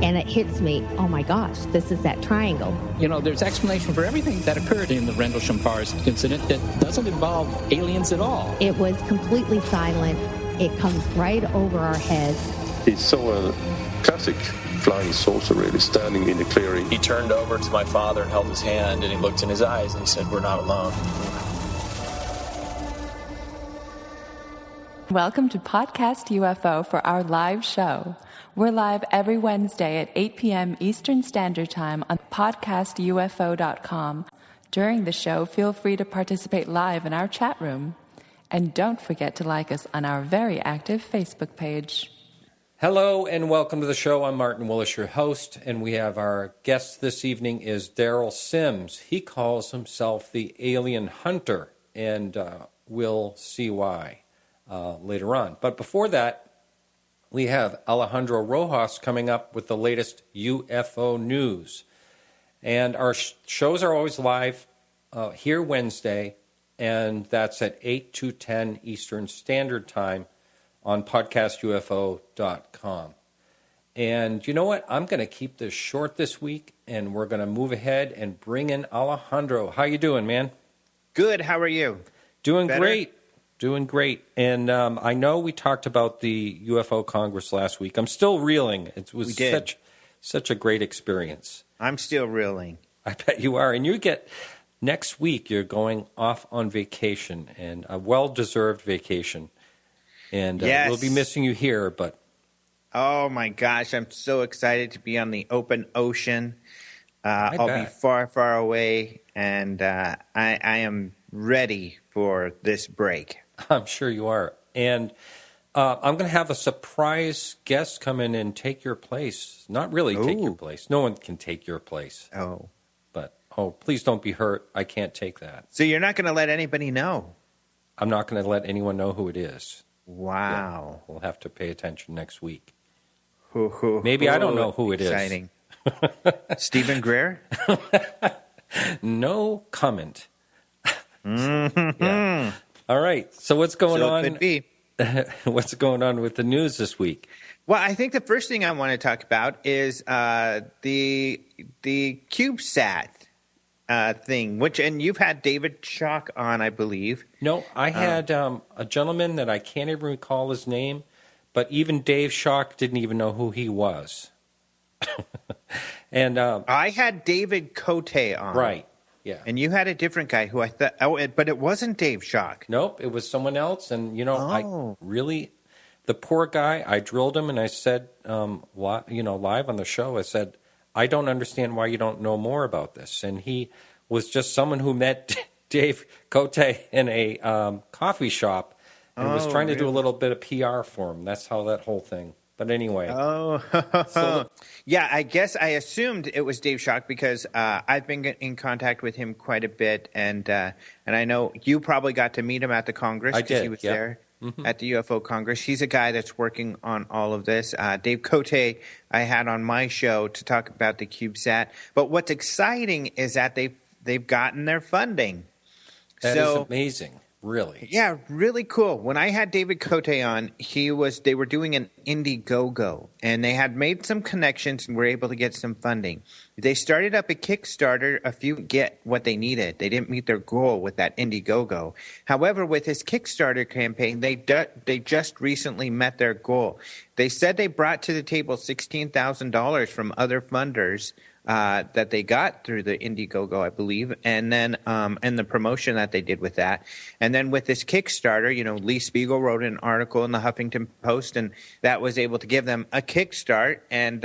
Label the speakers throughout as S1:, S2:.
S1: and it hits me, oh my gosh, this is that triangle.
S2: You know, there's explanation for everything that occurred in the Rendlesham Forest incident that doesn't involve aliens at all.
S1: It was completely silent. It comes right over our heads.
S3: He saw a classic flying saucer really standing in the clearing.
S4: He turned over to my father and held his hand, and he looked in his eyes and he said, "We're not alone."
S5: Welcome to Podcast UFO for our live show. We're live every Wednesday at 8 p.m. Eastern Standard Time on podcastufo.com. During the show, feel free to participate live in our chat room. And don't forget to like us on our very active Facebook page.
S6: Hello and welcome to the show. I'm Martin Willis, your host, and we have our guest this evening is Derrel Sims. He calls himself the Alien Hunter, and we'll see why later on. But before that, we have Alejandro Rojas coming up with the latest UFO news. And our shows are always live here Wednesday, and that's at 8 to 10 Eastern Standard Time on podcastufo.com. And you know what? I'm going to keep this short this week, and we're going to move ahead and bring in Alejandro. How you doing, man?
S7: Good. How are you?
S6: Doing great. Doing great. And I know we talked about the UFO Congress last week. I'm still reeling. It was such a great experience.
S7: I'm still reeling.
S6: I bet you are. And you get, next week, you're going off on vacation, and a well-deserved vacation. And
S7: yes.
S6: We'll be missing you here, but...
S7: Oh, my gosh. I'm so excited to be on the open ocean. I'll be far, far away, and I am ready for this break.
S6: I'm sure you are. And I'm going to have a surprise guest come in and take your place. Not really take your place. No one can take your place.
S7: Oh.
S6: But, please don't be hurt. I can't take that.
S7: So you're not going to let anybody know?
S6: I'm not going to let anyone know who it is.
S7: Wow.
S6: Yeah, we'll have to pay attention next week.
S7: Maybe
S6: I don't know who it
S7: is. Stephen Greer?
S6: No comment.
S7: Mm-hmm.
S6: Yeah. All right. So what's going on?
S7: Could be.
S6: What's going on with the news this week?
S7: Well, I think the first thing I want to talk about is the CubeSat thing, and you've had David Schock on, I believe.
S6: No, I had a gentleman that I can't even recall his name, but even Dave Schock didn't even know who he was. And
S7: I had David Cote on.
S6: Right. Yeah.
S7: And you had a different guy who I thought, but it wasn't Dave Schock.
S6: Nope, it was someone else. And, I really, the poor guy, I drilled him and I said, live on the show, I said, I don't understand why you don't know more about this. And he was just someone who met Dave Cote in a coffee shop and was trying to do a little bit of PR for him. That's how that whole thing. But anyway.
S7: Yeah, I guess I assumed it was Dave Schock because I've been in contact with him quite a bit, and I know you probably got to meet him at the Congress because he was there at the UFO Congress. He's a guy that's working on all of this. Dave Cote I had on my show to talk about the CubeSat. But what's exciting is that they've gotten their funding.
S6: That is amazing. Really?
S7: Yeah, really cool. When I had David Cote on, they were doing an Indiegogo, and they had made some connections and were able to get some funding. They started up a Kickstarter get what they needed. They didn't meet their goal with that Indiegogo. However, with his Kickstarter campaign, they just recently met their goal. They said they brought to the table $16,000 from other funders that they got through the Indiegogo, I believe, and then and the promotion that they did with that. And then with this Kickstarter, Lee Spiegel wrote an article in the Huffington Post, and that was able to give them a kickstart, and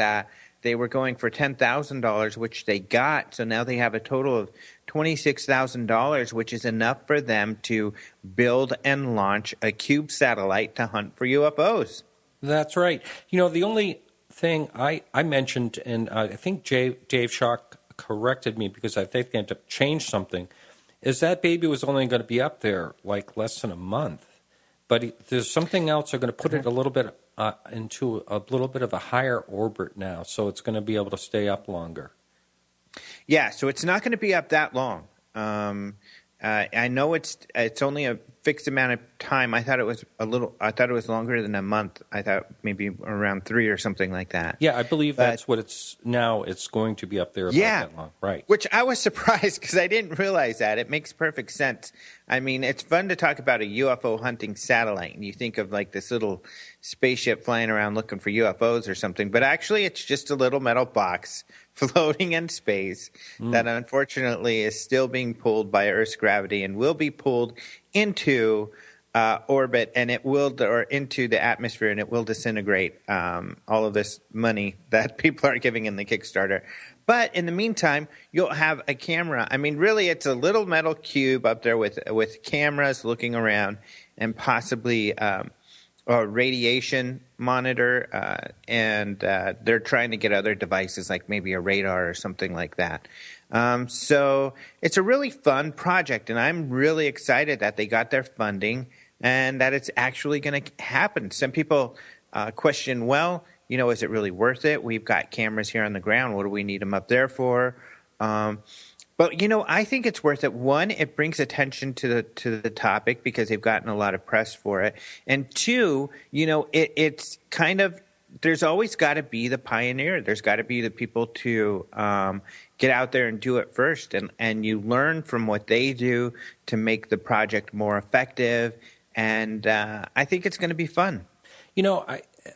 S7: they were going for $10,000, which they got. So now they have a total of $26,000, which is enough for them to build and launch a cube satellite to hunt for UFOs.
S6: That's right. The only thing I mentioned, and I think Dave Schock corrected me because I think they had to change something, is that baby was only going to be up there like less than a month. But there's something else. They're going to put it a little bit into a little bit of a higher orbit now, so it's going to be able to stay up longer.
S7: Yeah, so it's not going to be up that long. I know it's only a fixed amount of time. I thought it was longer than a month. I thought maybe around 3 or something like that.
S6: Yeah, I believe that's what it's now. It's going to be up there about that long. Right.
S7: Which I was surprised because I didn't realize that. It makes perfect sense. I mean, it's fun to talk about a UFO hunting satellite, and you think of like this little spaceship flying around looking for UFOs or something, but actually it's just a little metal box floating in space that unfortunately is still being pulled by Earth's gravity and will be pulled into orbit, and it will, or into the atmosphere, and it will disintegrate all of this money that people are giving in the Kickstarter. But in the meantime, you'll have a camera. I mean, really, it's a little metal cube up there with cameras looking around, and possibly a radiation monitor, and they're trying to get other devices like maybe a radar or something like that. So it's a really fun project, and I'm really excited that they got their funding and that it's actually going to happen. Some people question, well, is it really worth it? We've got cameras here on the ground. What do we need them up there for? But, I think it's worth it. One, it brings attention to the topic because they've gotten a lot of press for it. And two, it's kind of, there's always got to be the pioneer. There's got to be the people to get out there and do it first. And you learn from what they do to make the project more effective. And I think it's going to be fun.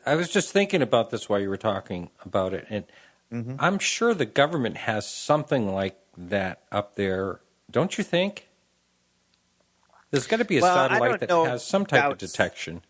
S6: I was just thinking about this while you were talking about it. And I'm sure the government has something like that up there, don't you think? There's got to be a satellite that has some type of detection.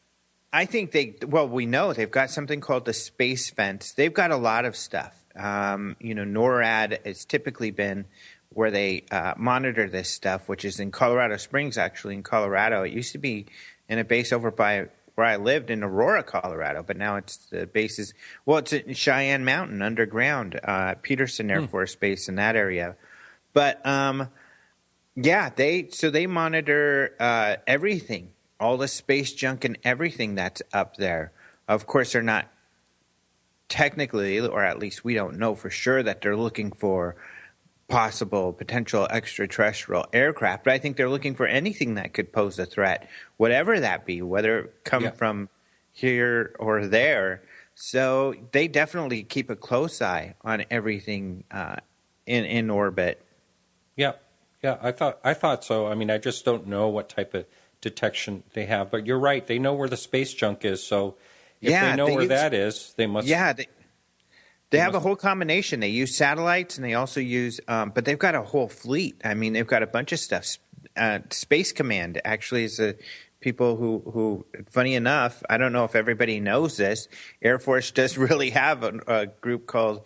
S7: I think we know they've got something called the space fence. They've got a lot of stuff. NORAD has typically been where they monitor this stuff, which is in Colorado Springs, actually, in Colorado. It used to be in a base over by where I lived in Aurora, Colorado, but now it's in Cheyenne Mountain underground, Peterson Air Force Base in that area. But they monitor everything, all the space junk and everything that's up there. Of course, they're not technically, or at least we don't know for sure, that they're looking for potential extraterrestrial aircraft, but I think they're looking for anything that could pose a threat, whatever that be, whether it come from here or there. So they definitely keep a close eye on everything in orbit. Yeah,
S6: I thought so. I mean, I just don't know what type of detection they have, but you're right. They know where the space junk is, so if they know where that is, they must.
S7: Yeah. They have a whole combination. They use satellites, and they also use but they've got a whole fleet. I mean, they've got a bunch of stuff. Space Command actually is people who, funny enough, I don't know if everybody knows this, Air Force does really have a group called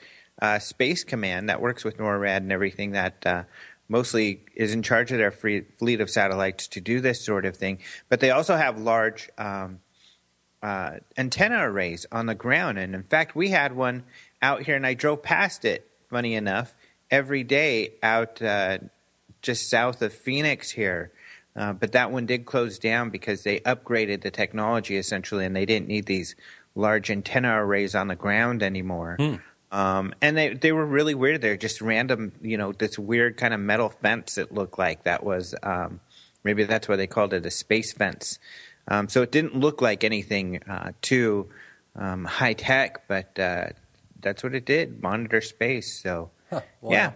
S7: Space Command that works with NORAD and everything that mostly is in charge of their fleet of satellites to do this sort of thing. But they also have large antenna arrays on the ground. And in fact, we had one out here, and I drove past it, funny enough, every day out just south of Phoenix here. But that one did close down because they upgraded the technology, essentially, and they didn't need these large antenna arrays on the ground anymore. And they were really weird. They're just random, this weird kind of metal fence it looked like. That was maybe that's why they called it a space fence. So it didn't look like anything too high tech, but that's what it did, monitor space. So,
S6: yeah.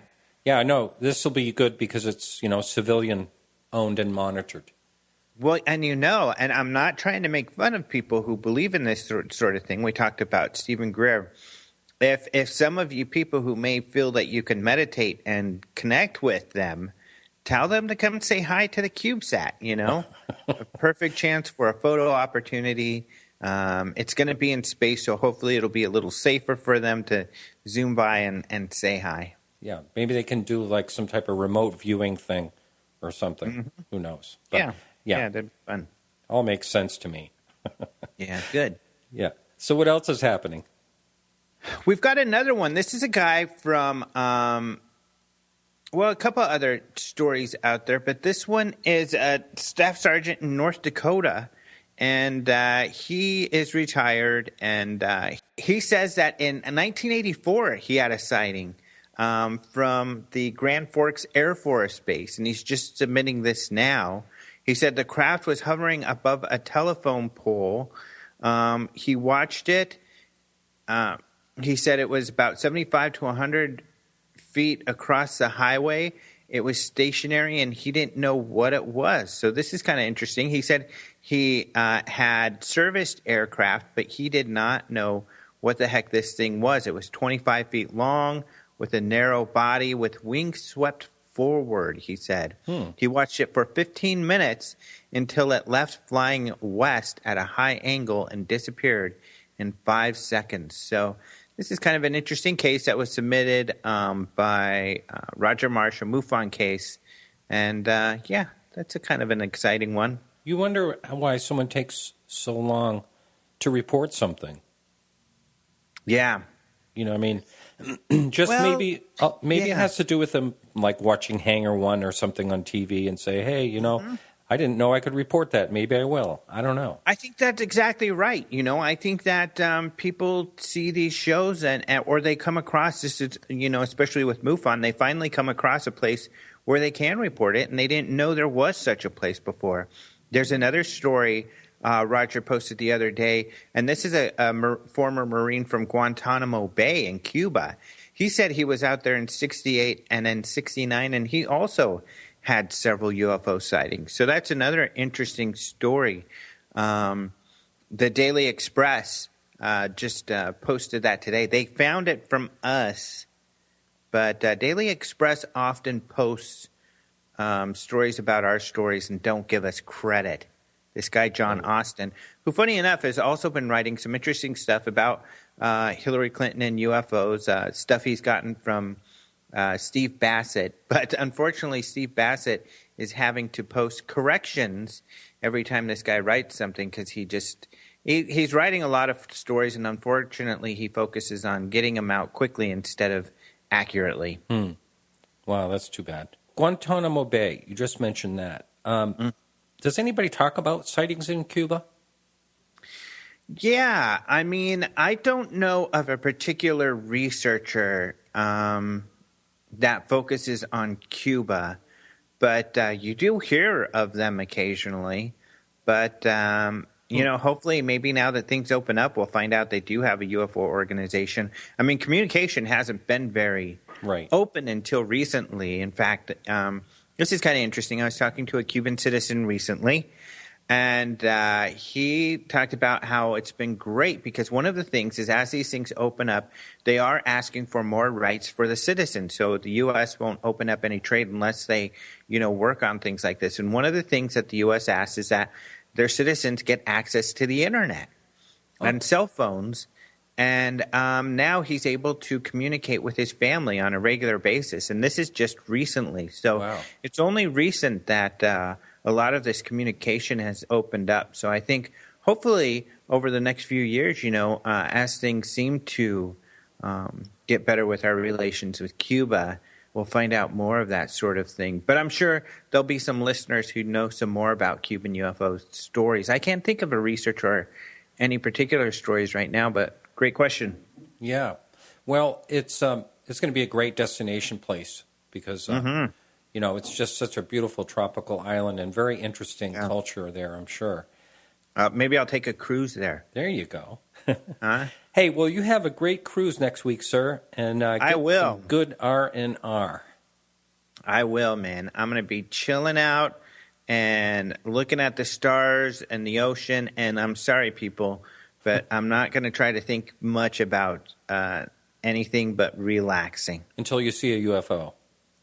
S6: Yeah, no, this will be good because it's, civilian owned and monitored.
S7: Well, and and I'm not trying to make fun of people who believe in this sort of thing. We talked about Stephen Greer. If some of you people who may feel that you can meditate and connect with them, tell them to come and say hi to the CubeSat, a perfect chance for a photo opportunity. It's going to be in space, so hopefully it'll be a little safer for them to zoom by and say hi.
S6: Yeah, maybe they can do like some type of remote viewing thing or something. Mm-hmm. Who knows? But,
S7: yeah, that'd be fun.
S6: All makes sense to me.
S7: Yeah, good.
S6: Yeah. So what else is happening?
S7: We've got another one. This is a guy from, a couple of other stories out there, but this one is a staff sergeant in North Dakota. And he is retired, and he says that in 1984 he had a sighting. from the Grand Forks Air Force Base, and he's just submitting this now. He said the craft was hovering above a telephone pole. He watched it. He said it was about 75 to 100 feet across the highway. It was stationary, and he didn't know what it was. So this is kind of interesting. He said he had serviced aircraft, but he did not know what the heck this thing was. It was 25 feet long with a narrow body with wings swept forward, he said. He watched it for 15 minutes until it left flying west at a high angle and disappeared in 5 seconds. So this is kind of an interesting case that was submitted by Roger Marsh, a MUFON case. And, yeah, that's a kind of an exciting one.
S6: You wonder why someone takes so long to report something.
S7: Yeah.
S6: You know, I mean, maybe it has to do with them like watching Hangar One or something on TV and say, hey, you know, I didn't know I could report that. Maybe I will. I don't know.
S7: I think that's exactly right. You know, I think that people see these shows or they come across this, you know, especially with MUFON, they finally come across a place where they can report it, and they didn't know there was such a place before. There's another story Roger posted the other day, and this is a former Marine from Guantanamo Bay in Cuba. He said he was out there in 68 and then 69, and he also had several UFO sightings. So that's another interesting story. The Daily Express just posted that today. They found it from us, but Daily Express often posts stories about our stories and don't give us credit. This guy, John Austin, who, funny enough, has also been writing some interesting stuff about Hillary Clinton and UFOs, stuff he's gotten from Steve Bassett. But unfortunately, Steve Bassett is having to post corrections every time this guy writes something because he's writing a lot of stories, and unfortunately, he focuses on getting them out quickly instead of accurately.
S6: Wow, that's too bad. Guantanamo Bay, you just mentioned that. Does anybody talk about sightings in Cuba?
S7: Yeah, I mean, I don't know of a particular researcher that focuses on Cuba, but you do hear of them occasionally. But, you know, hopefully maybe now that things open up, we'll find out they do have a UFO organization. I mean, communication hasn't been very open until recently. In fact, this is kind of interesting. I was talking to a Cuban citizen recently, and he talked about how it's been great because one of the things is as these things open up, they are asking for more rights for the citizens. So the U.S. won't open up any trade unless they, you know, work on things like this. And one of the things that the U.S. asks is that their citizens get access to the Internet and cell phones. And now he's able to communicate with his family on a regular basis. And this is just recently. So it's only recent that a lot of this communication has opened up. So I think hopefully over the next few years, you know, as things seem to get better with our relations with Cuba, we'll find out more of that sort of thing. But I'm sure there'll be some listeners who know some more about Cuban UFO stories. I can't think of a researcher or any particular stories right now, but great question.
S6: Yeah. Well, it's going to be a great destination place because, you know, it's just such a beautiful tropical island and very interesting culture there, I'm sure.
S7: Maybe I'll take a cruise there.
S6: There you go. Hey, well, you have a great cruise next week, sir. And
S7: I will.
S6: Some good R&R.
S7: I will, man. I'm going to be chilling out and looking at the stars and the ocean. And I'm sorry, people, but I'm not going to try to think much about anything but relaxing.
S6: Until you see a UFO.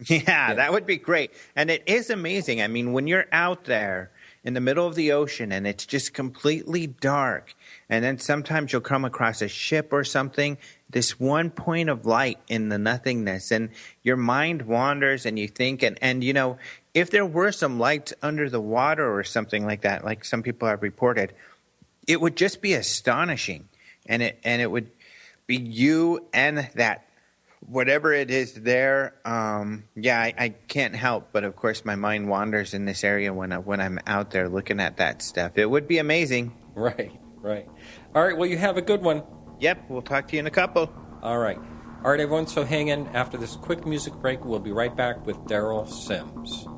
S7: Yeah, that would be great. And it is amazing. I mean, when you're out there in the middle of the ocean and it's just completely dark, and then sometimes you'll come across a ship or something, this one point of light in the nothingness, and your mind wanders and you think, and you know, if there were some lights under the water or something like that, like some people have reported, it would just be astonishing. And it would be you and that whatever it is there. I can't help but, of course, my mind wanders in this area when I'm out there looking at that stuff. It would be amazing.
S6: Right. All right, well, you have a good one.
S7: Yep, we'll talk to you in a couple.
S6: All right. All right, everyone, so hang in. After this quick music break, we'll be right back with Derrel Sims.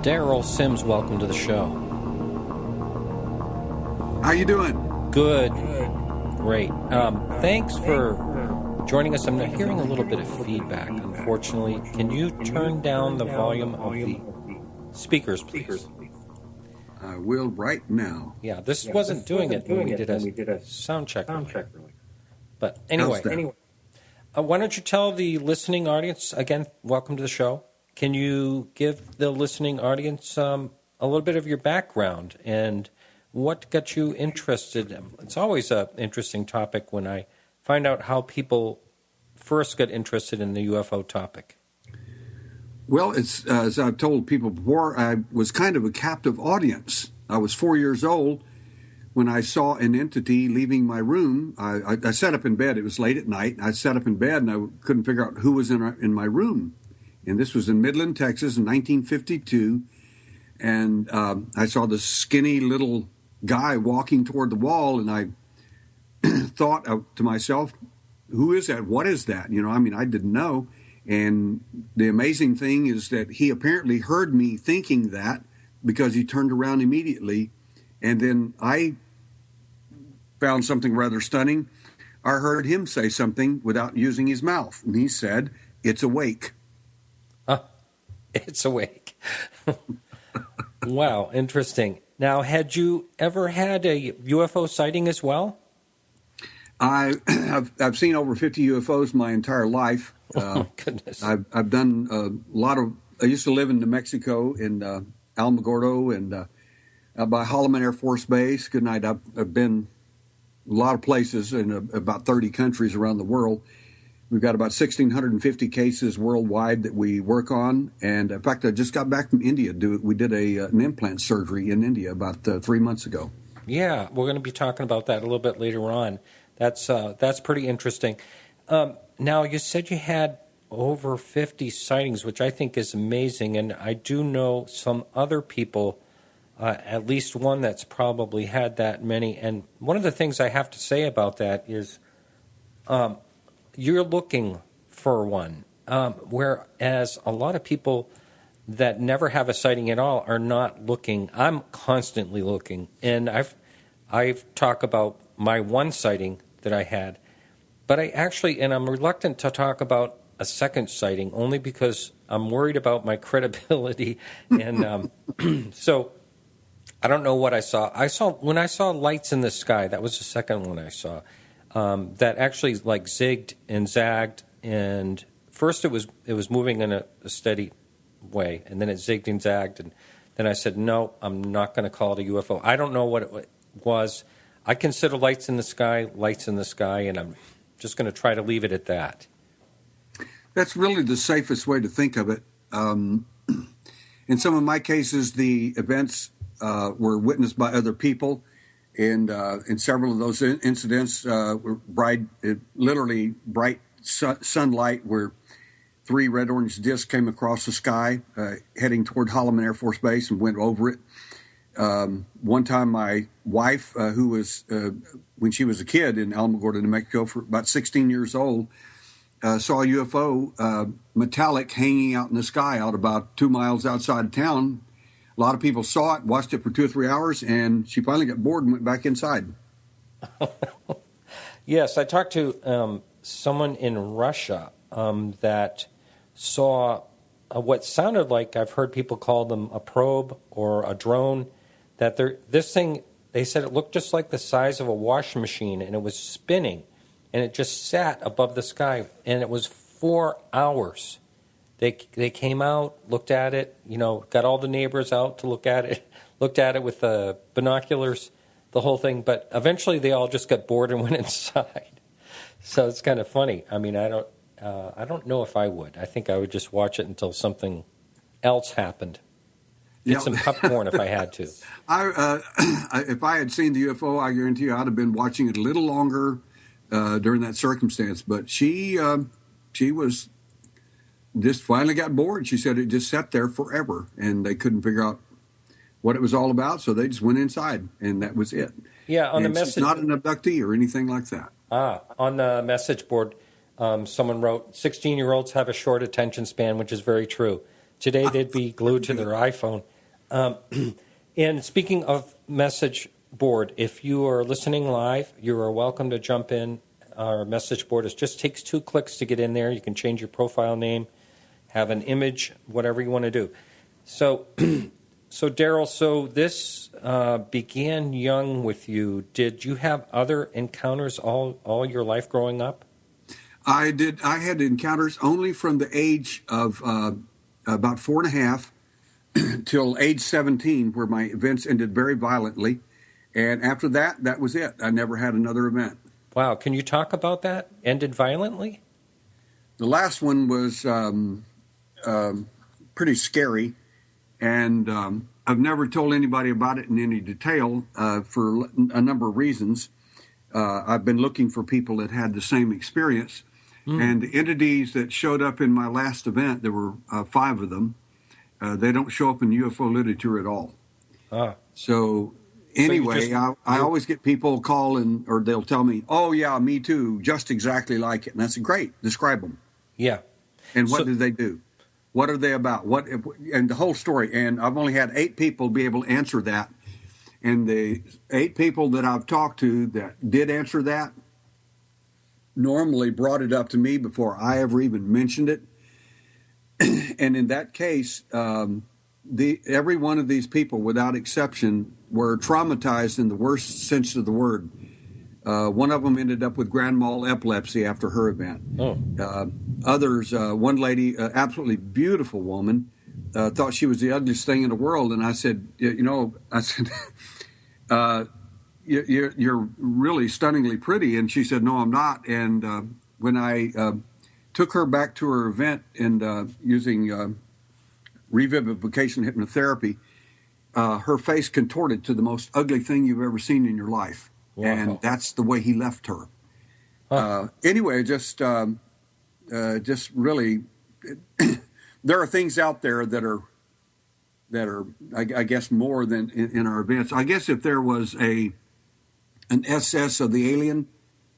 S6: Derrel Sims, welcome to the show.
S8: How you doing?
S6: Good. Great. Thanks for joining us. I'm hearing a little bit of feedback, unfortunately. Can you turn down the volume of the speakers, please?
S8: I will right now.
S6: Yeah, this wasn't doing it when we did a sound check. But anyway, why don't you tell the listening audience, again, welcome to the show. Can you give the listening audience a little bit of your background and what got you interested? It's always an interesting topic when I find out how people first got interested in the UFO topic.
S8: Well, it's as I've told people before, I was kind of a captive audience. I was 4 years old when I saw an entity leaving my room. I sat up in bed. It was late at night. I sat up in bed and I couldn't figure out who was in my room. And this was in Midland, Texas in 1952. And I saw this skinny little guy walking toward the wall. And I thought to myself, who is that? What is that? I didn't know. And the amazing thing is that he apparently heard me thinking that because he turned around immediately. And then I found something rather stunning. I heard him say something without using his mouth. And he said, "It's awake."
S6: It's awake. Wow, interesting. Now, had you ever had a UFO sighting as well?
S8: I've seen over 50 UFOs my entire life.
S6: Oh, my goodness.
S8: I've done a lot of. I used to live in New Mexico in Alamogordo and by Holloman Air Force Base. Good night. I've been a lot of places in about 30 countries around the world. We've got about 1,650 cases worldwide that we work on. And in fact, I just got back from India. We did an implant surgery in India about 3 months ago.
S6: Yeah, we're going to be talking about that a little bit later on. That's pretty interesting. Now, you said you had over 50 sightings, which I think is amazing. And I do know some other people, at least one that's probably had that many. And one of the things I have to say about that is you're looking for one, whereas a lot of people that never have a sighting at all are not looking. I'm constantly looking, and I've talked about my one sighting that I had, but I'm reluctant to talk about a second sighting only because I'm worried about my credibility, and so I don't know what I saw. When I saw lights in the sky, that was the second one I saw. That actually like zigged and zagged, and first it was moving in a steady way, and then it zigged and zagged, and then I said, no, I'm not going to call it a UFO. I don't know what it was. I consider lights in the sky, and I'm just going to try to leave it at that.
S8: That's really the safest way to think of it. In some of my cases, the events were witnessed by other people. And in several of those incidents, were literally bright sunlight where 3 red-orange discs came across the sky heading toward Holloman Air Force Base and went over it. One time my wife, who was, when she was a kid in Alamogordo, New Mexico, for about 16 years old, saw a UFO, metallic, hanging out in the sky out about 2 miles outside of town. A lot of people saw it, watched it for 2 or 3 hours, and she finally got bored and went back inside.
S6: Yes, I talked to someone in Russia that saw what sounded like, I've heard people call them a probe or a drone, this thing, they said it looked just like the size of a washing machine, and it was spinning. and it just sat above the sky, and it was 4 hours. They came out, looked at it, got all the neighbors out to look at it with the binoculars, the whole thing. But eventually, they all just got bored and went inside. So it's kind of funny. I mean, I don't know if I would. I think I would just watch it until something else happened. Get some popcorn if I had to.
S8: If I had seen the UFO, I guarantee you I'd have been watching it a little longer during that circumstance. But she was just finally got bored. She said it just sat there forever, and they couldn't figure out what it was all about, so they just went inside, and that was it.
S6: Yeah, on the message.
S8: She's not an abductee or anything like that.
S6: On the message board, someone wrote, 16-year-olds have a short attention span, which is very true. Today, they'd be glued to their iPhone. And speaking of message board, if you are listening live, you are welcome to jump in. Our message board just takes 2 clicks to get in there. You can change your profile name, have an image, whatever you want to do. So, Derrel, this began young with you. Did you have other encounters all your life growing up?
S8: I did. I had encounters only from the age of about 4.5 till age 17, where my events ended very violently. And after that, that was it. I never had another event.
S6: Wow. Can you talk about that? Ended violently?
S8: The last one was pretty scary. And I've never told anybody about it in any detail for a number of reasons. I've been looking for people that had the same experience. And the entities that showed up in my last event, there were 5 of them. They don't show up in UFO literature at all. So anyway, I always get people call or they'll tell me, "Oh yeah, me too, just exactly like it." And I said, "Great, describe them."
S6: Yeah.
S8: And what did they do? What are they about? And the whole story. And I've only had 8 people be able to answer that. And the 8 people that I've talked to that did answer that normally brought it up to me before I ever even mentioned it. And in that case, every one of these people, without exception, were traumatized in the worst sense of the word. One of them ended up with grand mal epilepsy after her event. Others, one lady, absolutely beautiful woman, thought she was the ugliest thing in the world. And I said, you're really stunningly pretty. And she said, "No, I'm not." And when I took her back to her event and using revivification hypnotherapy, her face contorted to the most ugly thing you've ever seen in your life. Wow. And that's the way he left her. Anyway, just really, there are things out there that are, I guess, more than in our events. I guess if there was an SS of the alien,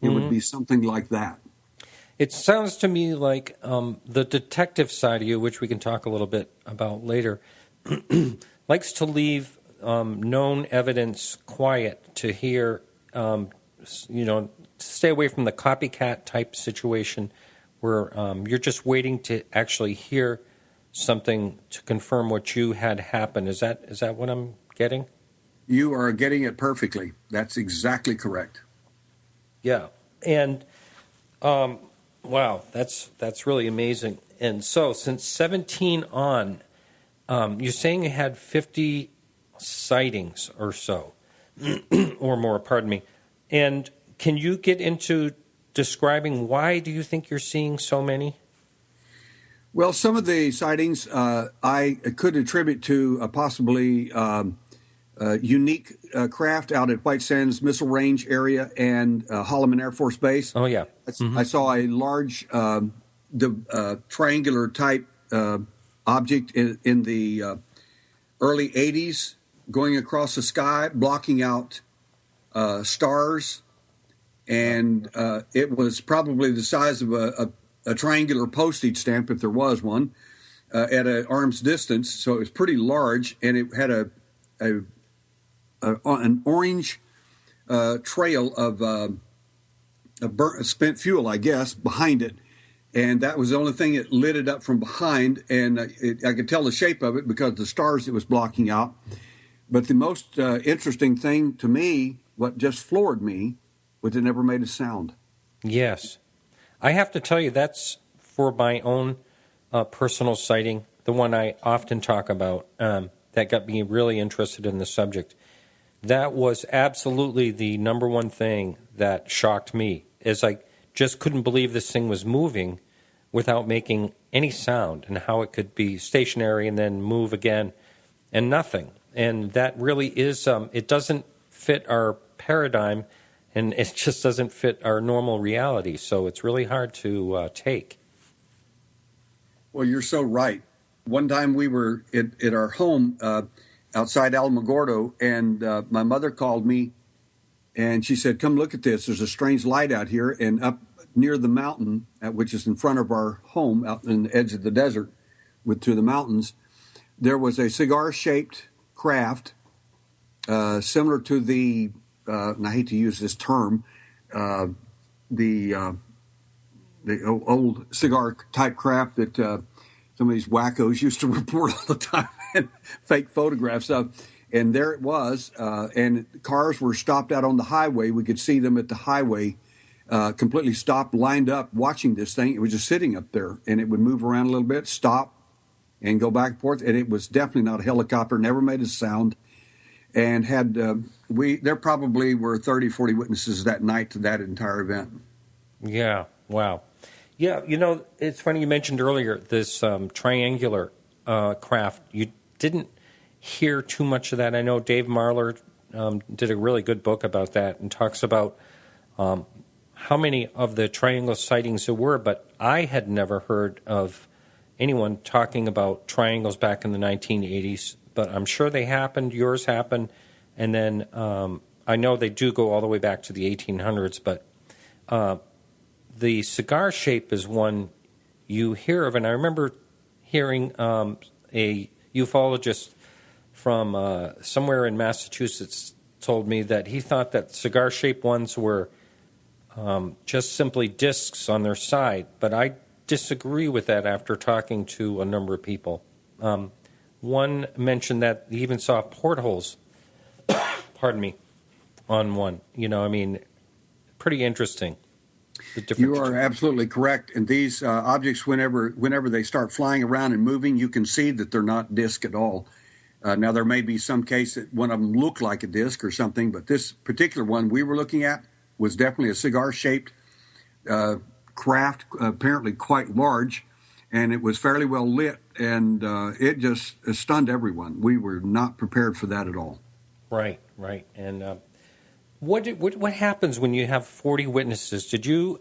S8: it would be something like that.
S6: It sounds to me like the detective side of you, which we can talk a little bit about later, likes to leave known evidence quiet to hear, stay away from the copycat type situation where you're just waiting to actually hear something to confirm what you had happen. Is that what I'm getting?
S8: You are getting it perfectly. That's exactly correct.
S6: Yeah. And wow, that's really amazing. And so since 17 on, you're saying you had 50 sightings or so, or more, pardon me. And can you get into describing why do you think you're seeing so many?
S8: Well, some of the sightings I could attribute to a possibly unique craft out at White Sands Missile Range area and Holloman Air Force Base.
S6: Oh, yeah.
S8: I saw a large triangular type object in the early 80s going across the sky, blocking out stars. And it was probably the size of a triangular postage stamp, if there was one, at an arm's distance. So it was pretty large, and it had an orange trail of spent fuel, I guess, behind it. And that was the only thing that lit it up from behind. And I could tell the shape of it because of the stars it was blocking out. But the most interesting thing to me, what just floored me, was it never made a sound.
S6: Yes. I have to tell you, that's for my own personal sighting, the one I often talk about, that got me really interested in the subject. That was absolutely the number one thing that shocked me, is I just couldn't believe this thing was moving without making any sound, and how it could be stationary and then move again and nothing. And that really is, it doesn't fit our paradigm, and it just doesn't fit our normal reality. So it's really hard to take.
S8: Well, you're so right. One time we were at our home outside Alamogordo, and my mother called me, and she said, "Come look at this. There's a strange light out here." And up near the mountain, which is in front of our home, out in the edge of the desert, to the mountains, there was a cigar-shaped craft, similar to the, and I hate to use this term, the old cigar-type craft that some of these wackos used to report all the time and fake photographs of. And there it was, and cars were stopped out on the highway. We could see them at the highway, completely stopped, lined up, watching this thing. It was just sitting up there, and it would move around a little bit, stop, and go back and forth. And it was definitely not a helicopter, never made a sound. And there probably were 30, 40 witnesses that night to that entire event.
S6: Yeah, wow. Yeah, it's funny you mentioned earlier this triangular craft. You didn't hear too much of that. I know Dave Marler did a really good book about that and talks about how many of the triangle sightings there were, but I had never heard of anyone talking about triangles back in the 1980s, but I'm sure they happened, yours happened, and then I know they do go all the way back to the 1800s, but the cigar shape is one you hear of, and I remember hearing a ufologist from somewhere in Massachusetts told me that he thought that cigar-shaped ones were just simply discs on their side, but I disagree with that after talking to a number of people. One mentioned that he even saw portholes, pardon me, on one. Pretty interesting.
S8: You are absolutely correct. And these objects, whenever they start flying around and moving, you can see that they're not disc at all. Now, there may be some case that one of them looked like a disc or something, but this particular one we were looking at was definitely a cigar-shaped craft, apparently quite large, and it was fairly well lit, and it just stunned everyone. We were not prepared for that at all.
S6: Right. And what happens when you have 40 witnesses? Did you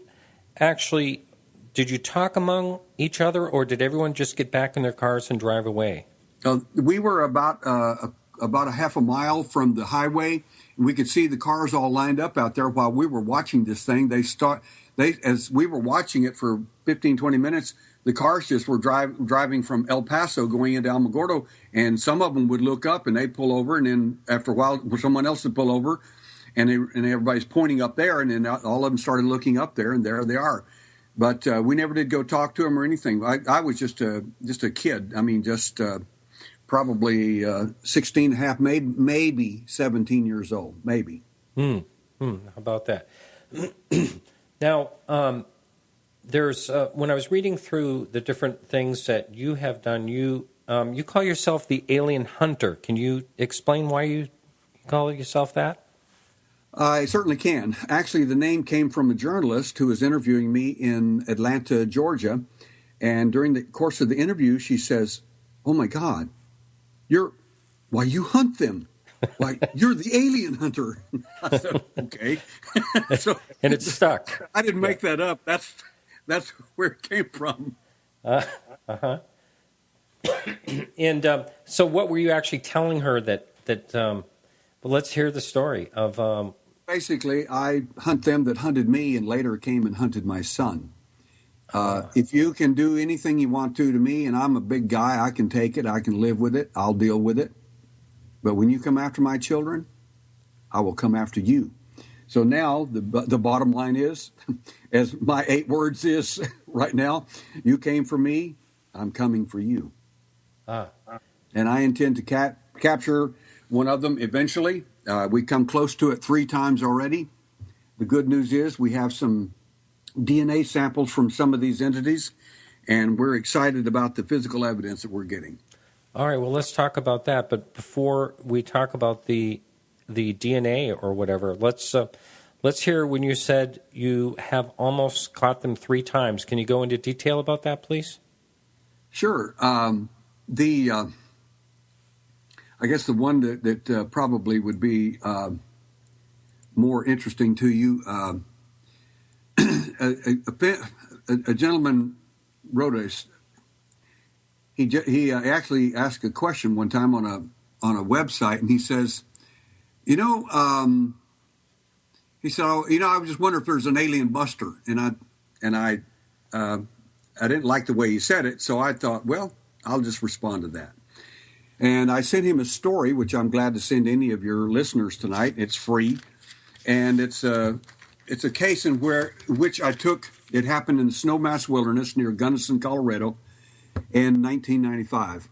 S6: talk among each other, or did everyone just get back in their cars and drive away?
S8: We were about a half a mile from the highway. We could see the cars all lined up out there while we were watching this thing. As we were watching it for 15, 20 minutes, the cars just were driving from El Paso going into Alamogordo, and some of them would look up and they'd pull over, and then after a while someone else would pull over, and everybody's pointing up there, and then all of them started looking up there, and there they are. But we never did go talk to them or anything. I was just a kid. I mean, probably 16 and a half, maybe 17 years old, maybe.
S6: How about that? Now, there's when I was reading through the different things that you have done, you call yourself the alien hunter. Can you explain why you call yourself that?
S8: I certainly can. Actually, the name came from a journalist who was interviewing me in Atlanta, Georgia, and during the course of the interview, she says, "Oh my God, you hunt them. Why, you're the alien hunter." I said, okay.
S6: And it stuck.
S8: I didn't make that up. That's where it came from.
S6: And so what were you actually telling her that well, let's hear the story of...
S8: Basically, I hunt them that hunted me and later came and hunted my son. If you can do anything you want to me, and I'm a big guy, I can take it, I can live with it, I'll deal with it. But when you come after my children, I will come after you. So now the bottom line is, as my 8 words is right now, you came for me, I'm coming for you. And I intend to capture one of them eventually. We come close to it 3 times already. The good news is we have some DNA samples from some of these entities, and we're excited about the physical evidence that we're getting.
S6: All right, well, let's talk about that. But before we talk about the DNA or whatever, let's hear when you said you have almost caught them 3 times. Can you go into detail about that, please?
S8: Sure. I guess the one that probably would be more interesting to you, a gentleman wrote he actually asked a question one time on a website, and he says, he said, I just wonder if there's an alien buster, and I didn't like the way he said it, so I thought, well, I'll just respond to that. And I sent him a story, which I'm glad to send any of your listeners tonight. It's free, and it's a case which I took. It happened in the Snowmass Wilderness near Gunnison, Colorado, in 1995.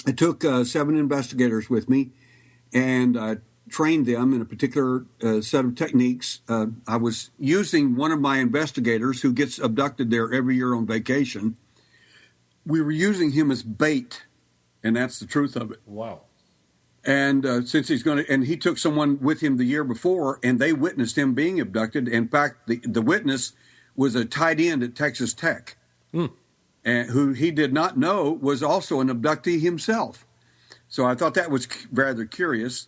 S8: I took 7 investigators with me, and I trained them in a particular set of techniques. I was using one of my investigators who gets abducted there every year on vacation. We were using him as bait, and that's the truth of it.
S6: Wow.
S8: And since he took someone with him the year before, and they witnessed him being abducted. In fact, the witness was a tight end at Texas Tech, and who he did not know was also an abductee himself. So I thought that was rather curious.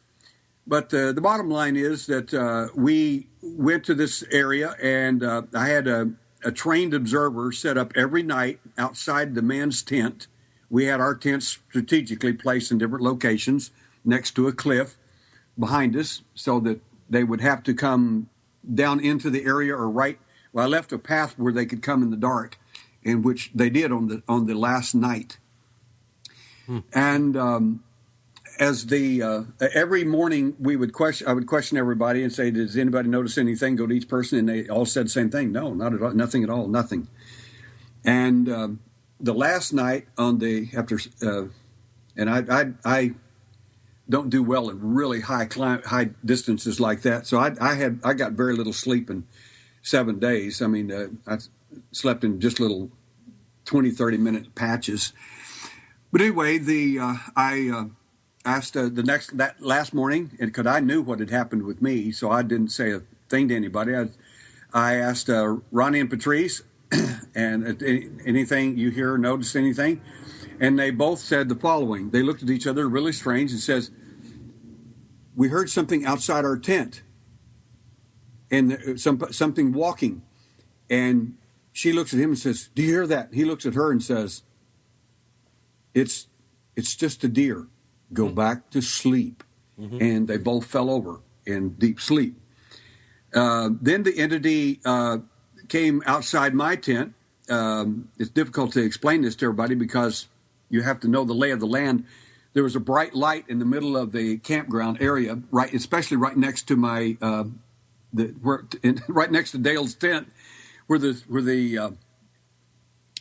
S8: But the bottom line is that we went to this area, and I had a trained observer set up every night outside the man's tent. We had our tents strategically placed in different locations next to a cliff behind us so that they would have to come down into the area or right. Well, I left a path where they could come in the dark, in which they did on the last night. And as every morning I would question everybody and say, does anybody notice anything? Go to each person, and they all said the same thing. No, not at all, nothing at all, nothing. And the last night and I don't do well in really high distances like that. So I got very little sleep in 7 days. I mean, I slept in just little 20, 30-minute patches. But anyway, I asked that last morning, and because I knew what had happened with me, so I didn't say a thing to anybody. I asked Ronnie and Patrice, and anything you hear, notice anything? And they both said the following. They looked at each other really strange and says, we heard something outside our tent, and something walking. And she looks at him and says, do you hear that? He looks at her and says, it's just a deer. Go back to sleep. And they both fell over in deep sleep. Then the entity came outside my tent. It's difficult to explain this to everybody because you have to know the lay of the land. There was a bright light in the middle of the campground area, especially right next to my right next to Dale's tent, where the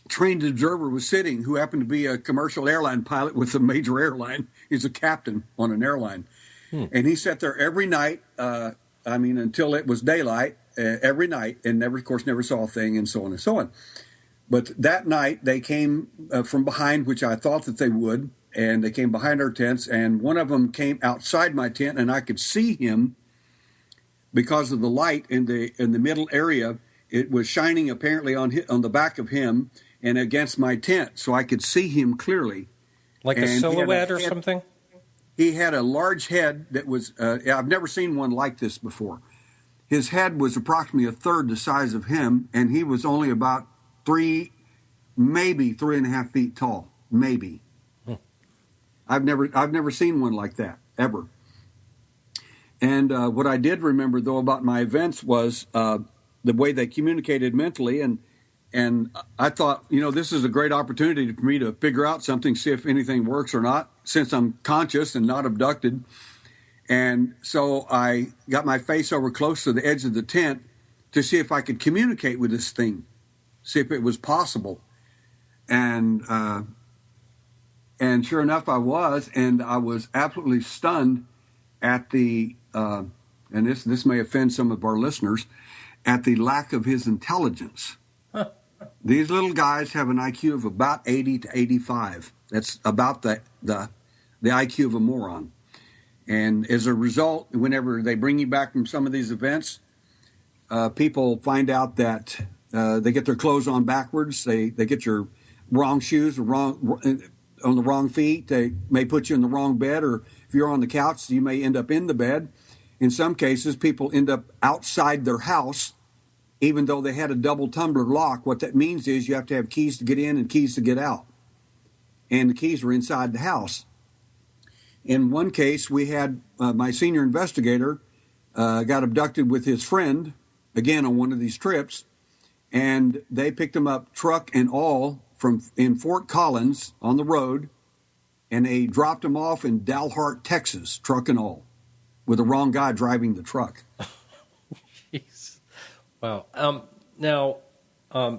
S8: trained observer was sitting, who happened to be a commercial airline pilot with a major airline. He's a captain on an airline, and he sat there every night. Until it was daylight, every night, and never saw a thing, and so on and so on. But that night they came from behind, which I thought that they would, and they came behind our tents, and one of them came outside my tent, and I could see him because of the light in the middle area. It was shining apparently on the back of him and against my tent, so I could see him clearly.
S6: Like a silhouette or something?
S8: He had a large head that was, I've never seen one like this before. His head was approximately a third the size of him, and he was only about 3.5 feet tall, maybe. I've never seen one like that, ever. And what I did remember, though, about my events was the way they communicated mentally, and I thought, this is a great opportunity for me to figure out something, see if anything works or not, since I'm conscious and not abducted. And so I got my face over close to the edge of the tent to see if I could communicate with this thing, see if it was possible. And sure enough, I was, and I was absolutely stunned at the, and this may offend some of our listeners, at the lack of his intelligence. These little guys have an IQ of about 80 to 85. That's about the IQ of a moron. And as a result, whenever they bring you back from some of these events, people find out that they get their clothes on backwards. They get your wrong shoes on the wrong feet. They may put you in the wrong bed, or if you're on the couch, you may end up in the bed. In some cases, people end up outside their house, even though they had a double tumbler lock. What that means is you have to have keys to get in and keys to get out. And the keys were inside the house. In one case, we had my senior investigator got abducted with his friend, again on one of these trips, and they picked him up, truck and all, in Fort Collins on the road, and they dropped him off in Dalhart, Texas, truck and all, with the wrong guy driving the truck.
S6: Jeez. Wow. Now,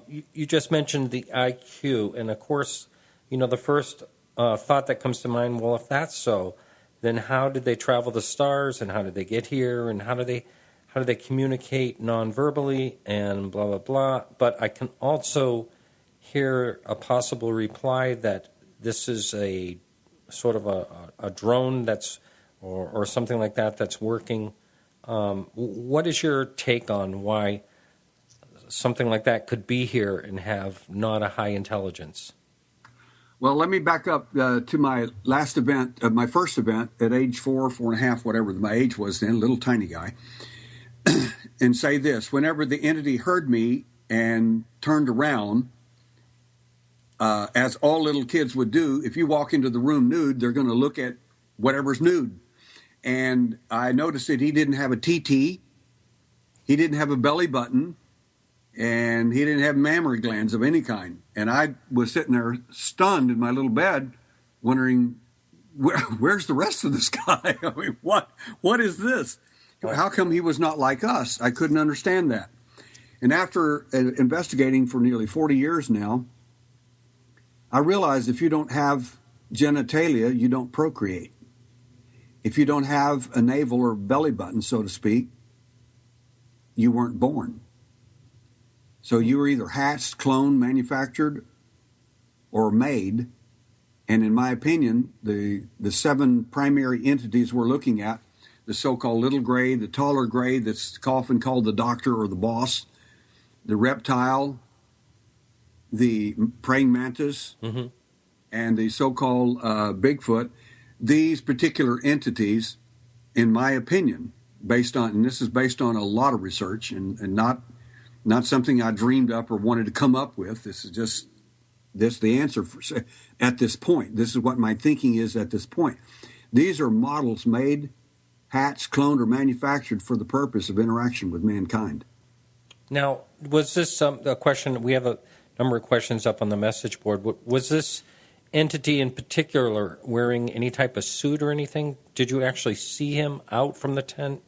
S6: you just mentioned the IQ, and of course, the first thought that comes to mind, well, if that's so, then how did they travel the stars, and how did they get here, and how do they communicate non-verbally, and blah, blah, blah. But I can also hear a possible reply that this is a sort of a drone that's or something like that that's working. What is your take on why something like that could be here and have not a high intelligence?
S8: Well, let me back up to my last event, my first event at age 4.5, whatever my age was then, little tiny guy, and say this. Whenever the entity heard me and turned around, as all little kids would do, if you walk into the room nude, they're going to look at whatever's nude. And I noticed that he didn't have a TT, he didn't have a belly button, and he didn't have mammary glands of any kind. And I was sitting there stunned in my little bed, wondering, where's the rest of this guy? I mean, what is this? How come he was not like us? I couldn't understand that. And after investigating for nearly 40 years now, I realized if you don't have genitalia, you don't procreate. If you don't have a navel or belly button, so to speak, you weren't born. So you were either hatched, cloned, manufactured, or made. And in my opinion, the 7 primary entities we're looking at, the so-called little gray, the taller gray that's often called the doctor or the boss, the reptile, the praying mantis, and the so-called Bigfoot, these particular entities, in my opinion, and this is based on a lot of research and not something I dreamed up or wanted to come up with. This is the answer at this point. This is what my thinking is at this point. These are models made, hatched, cloned, or manufactured for the purpose of interaction with mankind.
S6: Now, was this a question? We have a number of questions up on the message board. Was this entity in particular wearing any type of suit or anything? Did you actually see him out from the tent?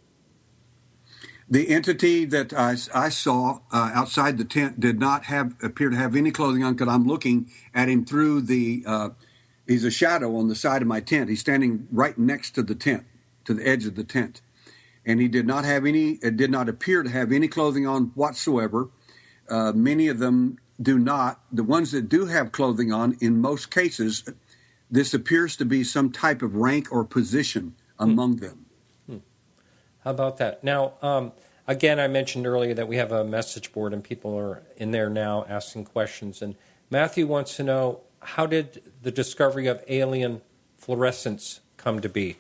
S8: The entity that I saw outside the tent did not appear to have any clothing on, because I'm looking at him through he's a shadow on the side of my tent. He's standing right next to the tent, to the edge of the tent. And he did not appear to have any clothing on whatsoever. Many of them do not. The ones that do have clothing on, in most cases, this appears to be some type of rank or position among them.
S6: How about that? Now, again, I mentioned earlier that we have a message board and people are in there now asking questions. And Matthew wants to know, how did the discovery of alien fluorescence come to be?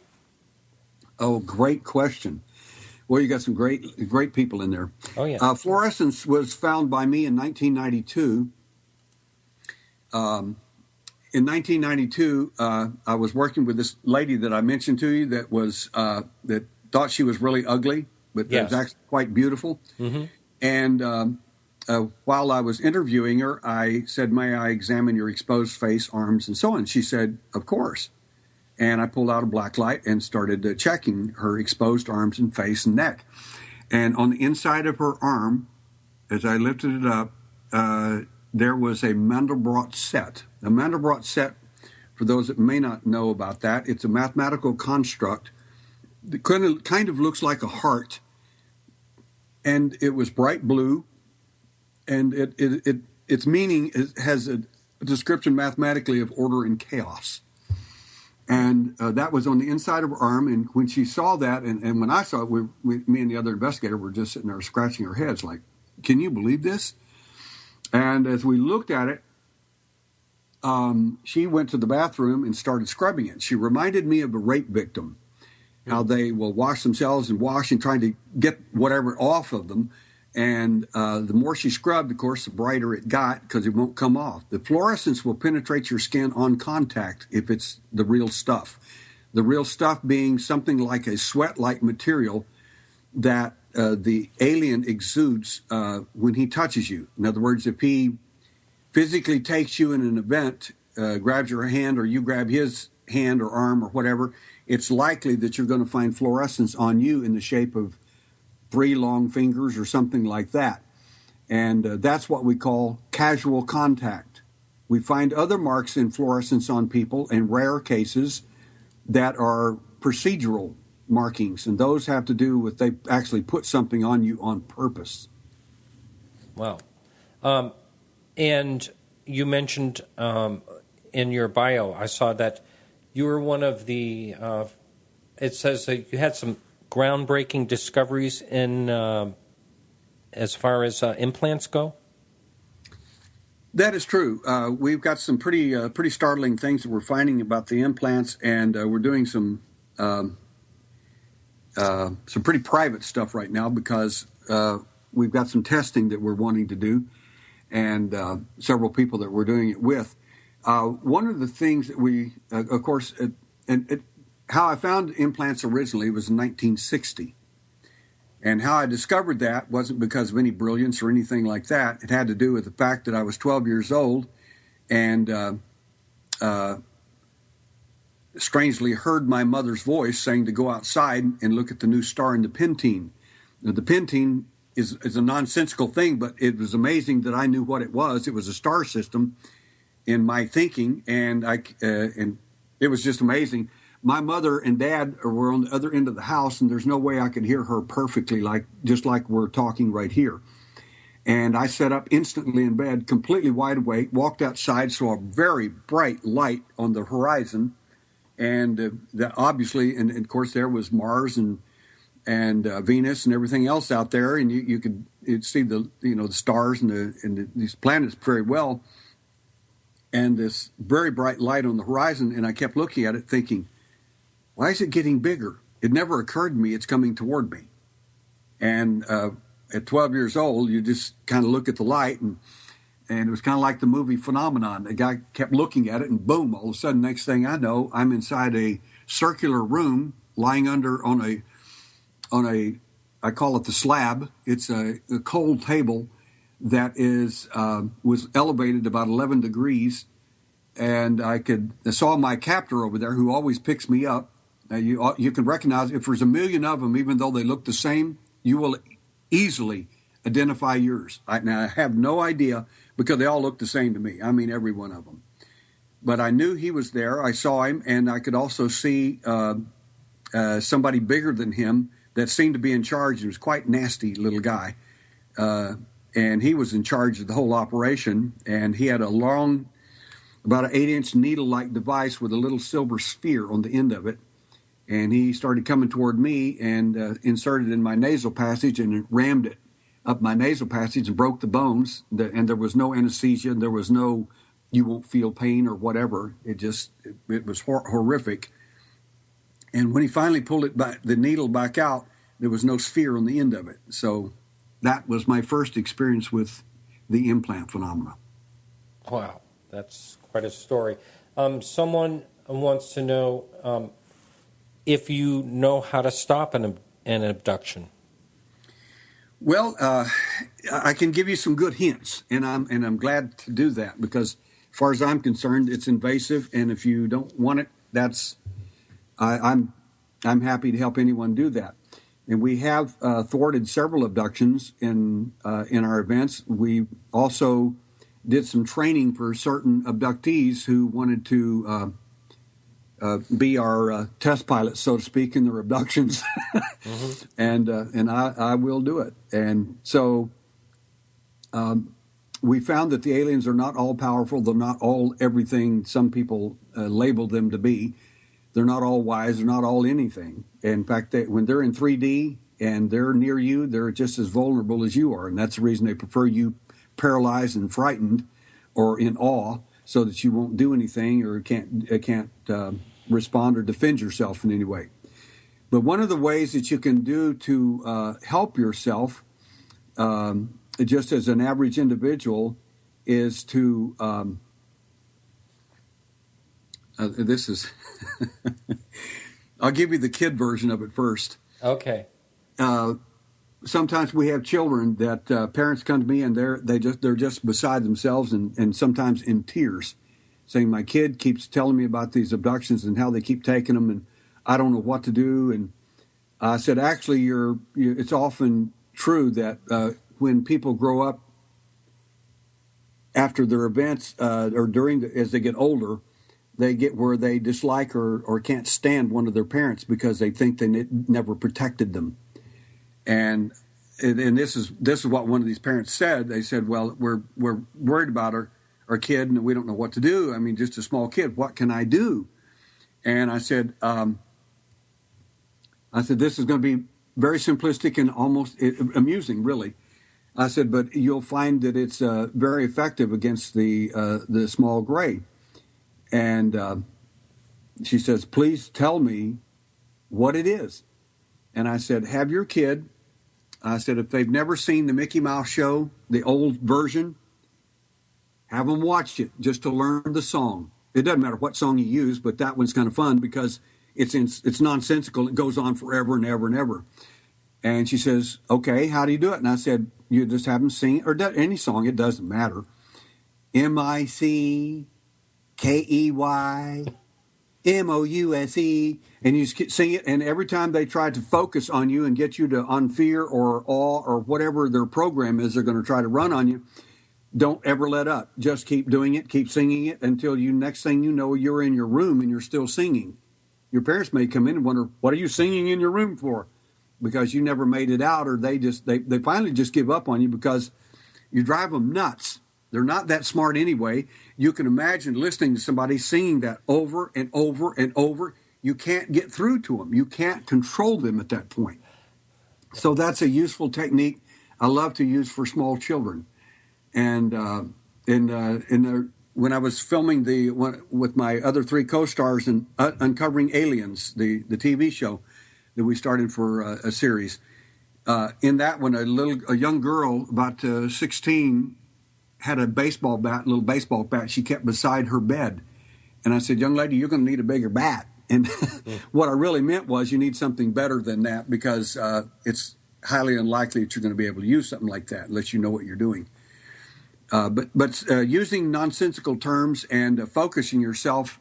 S8: Oh, great question. Well, you got some great people in there.
S6: Oh, yeah.
S8: Fluorescence was found by me in 1992. In 1992, I was working with this lady that I mentioned to you that thought she was really ugly, but
S6: yes,
S8: was actually quite beautiful. Mm-hmm. And while I was interviewing her, I said, "May I examine your exposed face, arms, and so on?" She said, "Of course." And I pulled out a black light and started checking her exposed arms and face and neck. And on the inside of her arm, as I lifted it up, there was a Mandelbrot set. A Mandelbrot set, for those that may not know about that, it's a mathematical construct that kind of looks like a heart. and it was bright blue, and its meaning has a description mathematically of order and chaos. And that was on the inside of her arm. And when she saw that, and when I saw it, me and the other investigator were just sitting there scratching our heads like, can you believe this? And as we looked at it, she went to the bathroom and started scrubbing it. She reminded me of a rape victim, how they will wash themselves and wash and trying to get whatever off of them. And the more she scrubbed, of course, the brighter it got because it won't come off. The fluorescence will penetrate your skin on contact if it's the real stuff. The real stuff being something like a sweat-like material that the alien exudes when he touches you. In other words, if he physically takes you in an event, grabs your hand or you grab his hand or arm or whatever, it's likely that you're going to find fluorescence on you in the shape of 3 long fingers or something like that. And that's what we call casual contact. We find other marks in fluorescence on people in rare cases that are procedural markings, and those have to do with they actually put something on you on purpose.
S6: Wow. And you mentioned in your bio, I saw that you were one of the, it says that you had some groundbreaking discoveries in as far as implants go?
S8: That is true. We've got some pretty startling things that we're finding about the implants, and we're doing some pretty private stuff right now because we've got some testing that we're wanting to do, and several people that we're doing it with. One of the things that we, of course, how I found implants originally was in 1960. And how I discovered that wasn't because of any brilliance or anything like that. It had to do with the fact that I was 12 years old and strangely heard my mother's voice saying to go outside and look at the new star in the Pentine. Now, the Pentine is a nonsensical thing, but it was amazing that I knew what it was. It was a star system in my thinking, and it was just amazing. My mother and dad were on the other end of the house, and there's no way I could hear her perfectly, just like we're talking right here. And I sat up instantly in bed, completely wide awake, walked outside, saw a very bright light on the horizon, and obviously, and of course, there was Mars and Venus and everything else out there, and you'd see the stars and these planets very well, and this very bright light on the horizon, and I kept looking at it, thinking, why is it getting bigger? It never occurred to me it's coming toward me. And at 12 years old, you just kind of look at the light, and it was kind of like the movie Phenomenon. The guy kept looking at it, and boom, all of a sudden, next thing I know, I'm inside a circular room lying on a I call it the slab. It's a cold table that was elevated about 11 degrees, and I saw my captor over there who always picks me up. You can recognize if there's a million of them, even though they look the same, you will easily identify yours. Now, I have no idea because they all look the same to me. I mean, every one of them. But I knew he was there. I saw him, and I could also see somebody bigger than him that seemed to be in charge. He was quite nasty little guy. And he was in charge of the whole operation, and he had a long, about an 8-inch needle-like device with a little silver sphere on the end of it. And he started coming toward me and inserted in my nasal passage and rammed it up my nasal passage and broke the bones. And there was no anesthesia. There was no, you won't feel pain or whatever. It was horrific. And when he finally pulled the needle back out, there was no sphere on the end of it. So that was my first experience with the implant phenomena.
S6: Wow, that's quite a story. Someone wants to know if you know how to stop an abduction.
S8: Well, I can give you some good hints, and I'm glad to do that because, as far as I'm concerned, it's invasive, and if you don't want it, I'm happy to help anyone do that. And we have thwarted several abductions in our events. We also did some training for certain abductees who wanted to be our test pilot, so to speak, in their abductions, and I will do it. And so we found that the aliens are not all powerful. They're not all everything some people label them to be. They're not all wise. They're not all anything. In fact, when they're in 3D and they're near you, they're just as vulnerable as you are, and that's the reason they prefer you paralyzed and frightened or in awe, so that you won't do anything or can't respond or defend yourself in any way. But one of the ways that you can do to help yourself, just as an average individual, is to this is I'll give you the kid version of it first.
S6: Okay.
S8: Sometimes we have children that parents come to me and they're just beside themselves and sometimes in tears, saying, my kid keeps telling me about these abductions and how they keep taking them, and I don't know what to do. And I said, actually, it's often true that when people grow up after their events or as they get older, they get where they dislike or can't stand one of their parents because they think they never protected them. And this is what one of these parents said. They said, well, we're worried about our kid and we don't know what to do. I mean, just a small kid. What can I do? And I said, this is going to be very simplistic and almost amusing, really. I said, but you'll find that it's very effective against the small gray. And she says, please tell me what it is. And I said, have your kid. I said, if they've never seen the Mickey Mouse show, the old version, have them watch it just to learn the song. It doesn't matter what song you use, but that one's kind of fun because it's nonsensical. It goes on forever and ever and ever. And she says, okay, how do you do it? And I said, you just have them sing, or any song, it doesn't matter. MICKEY MOUSE, and you sing it, and every time they try to focus on you and get you to on fear or awe or whatever their program is they're going to try to run on you, don't ever let up. Just keep doing it, keep singing it until next thing you know, you're in your room and you're still singing. Your parents may come in and wonder, what are you singing in your room for? Because you never made it out, or they finally just give up on you because you drive them nuts. They're not that smart anyway. You can imagine listening to somebody singing that over and over and over. You can't get through to them. You can't control them at that point. So that's a useful technique I love to use for small children. And when I was filming with my other three co-stars in Uncovering Aliens, the TV show that we started for a series, in that one, a young girl about 16 had a little baseball bat she kept beside her bed. And I said, young lady, you're going to need a bigger bat. And what I really meant was you need something better than that because it's highly unlikely that you're going to be able to use something like that unless you know what you're doing. But using nonsensical terms and focusing yourself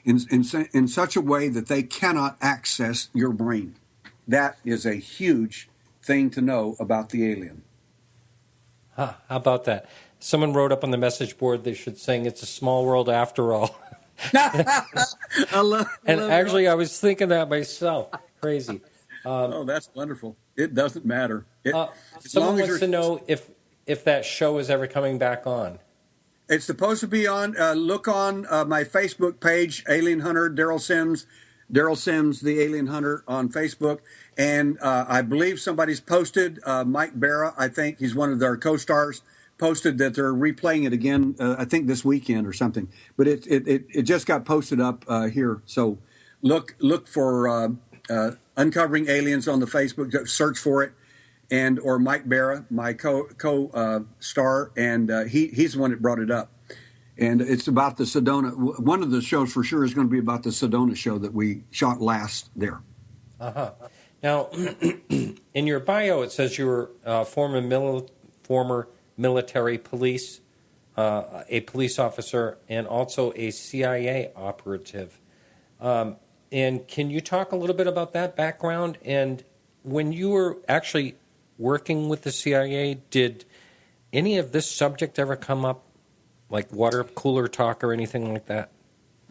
S8: in such a way that they cannot access your brain. That is a huge thing to know about the alien.
S6: Huh, how about that? Someone wrote up on the message board they should sing "It's a Small World After All."
S8: I love
S6: I was thinking that myself. Crazy.
S8: That's wonderful. It doesn't matter.
S6: Someone wants to know if that show is ever coming back on.
S8: It's supposed to be on. Look on my Facebook page, Alien Hunter Derrel Sims, the Alien Hunter on Facebook. And I believe somebody's posted, Mike Barra, I think he's one of their co-stars, posted that they're replaying it again, I think this weekend or something. But it just got posted up here. So look for Uncovering Aliens on the Facebook, search for it. Or Mike Barra, my co-star, and he's the one that brought it up. And it's about the Sedona. One of the shows for sure is going to be about the Sedona show that we shot last there.
S6: Uh-huh. Now, in your bio, it says you were former military police, a police officer, and also a CIA operative. And can you talk a little bit about that background? And when you were actually working with the CIA, did any of this subject ever come up, like water cooler talk or anything like that?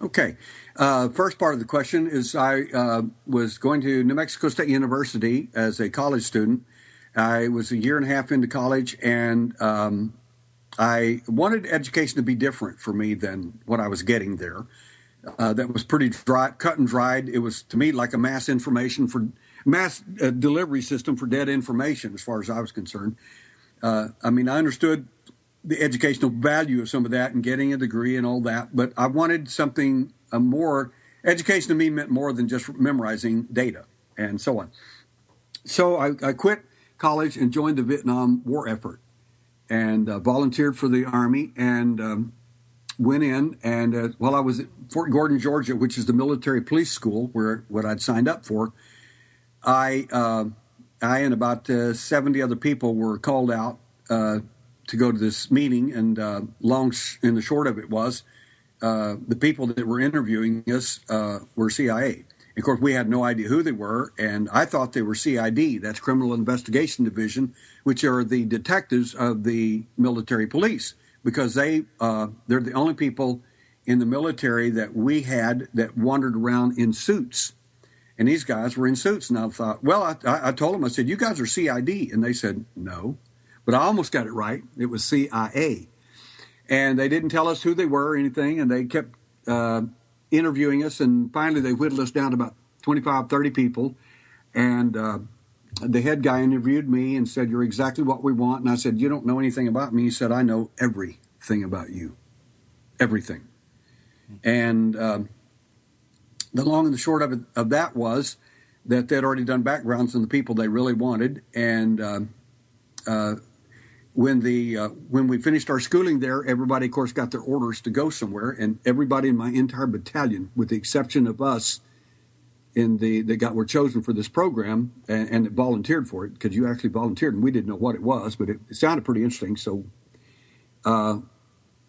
S8: Okay. First part of the question is I was going to New Mexico State University as a college student. I was a year and a half into college, and I wanted education to be different for me than what I was getting there. That was pretty dry, cut and dried. It was, to me, like a mass delivery system for dead information, as far as I was concerned. I understood the educational value of some of that and getting a degree and all that, but I wanted something more. Education to me meant more than just memorizing data and so on. So I quit college and joined the Vietnam War effort and volunteered for the Army and went in. And while I was at Fort Gordon, Georgia, which is the military police school, what I'd signed up for, I and about 70 other people were called out to go to this meeting, and long and the short of it was the people that were interviewing us were CIA. Of course, we had no idea who they were, and I thought they were CID, that's Criminal Investigation Division, which are the detectives of the military police, because they're the only people in the military that we had that wandered around in suits. And these guys were in suits, and I thought, well, I told them, I said, you guys are CID, and they said, no. But I almost got it right. It was CIA. And they didn't tell us who they were or anything, and they kept interviewing us, and finally they whittled us down to about 25, 30 people. And the head guy interviewed me and said, you're exactly what we want. And I said, you don't know anything about me. He said, I know everything about you. Everything. And the long and the short of that was that they'd already done backgrounds on the people they really wanted. And when we finished our schooling there, everybody, of course, got their orders to go somewhere, and everybody in my entire battalion, with the exception of us, were chosen for this program and volunteered for it, because you actually volunteered, and we didn't know what it was, but it sounded pretty interesting. So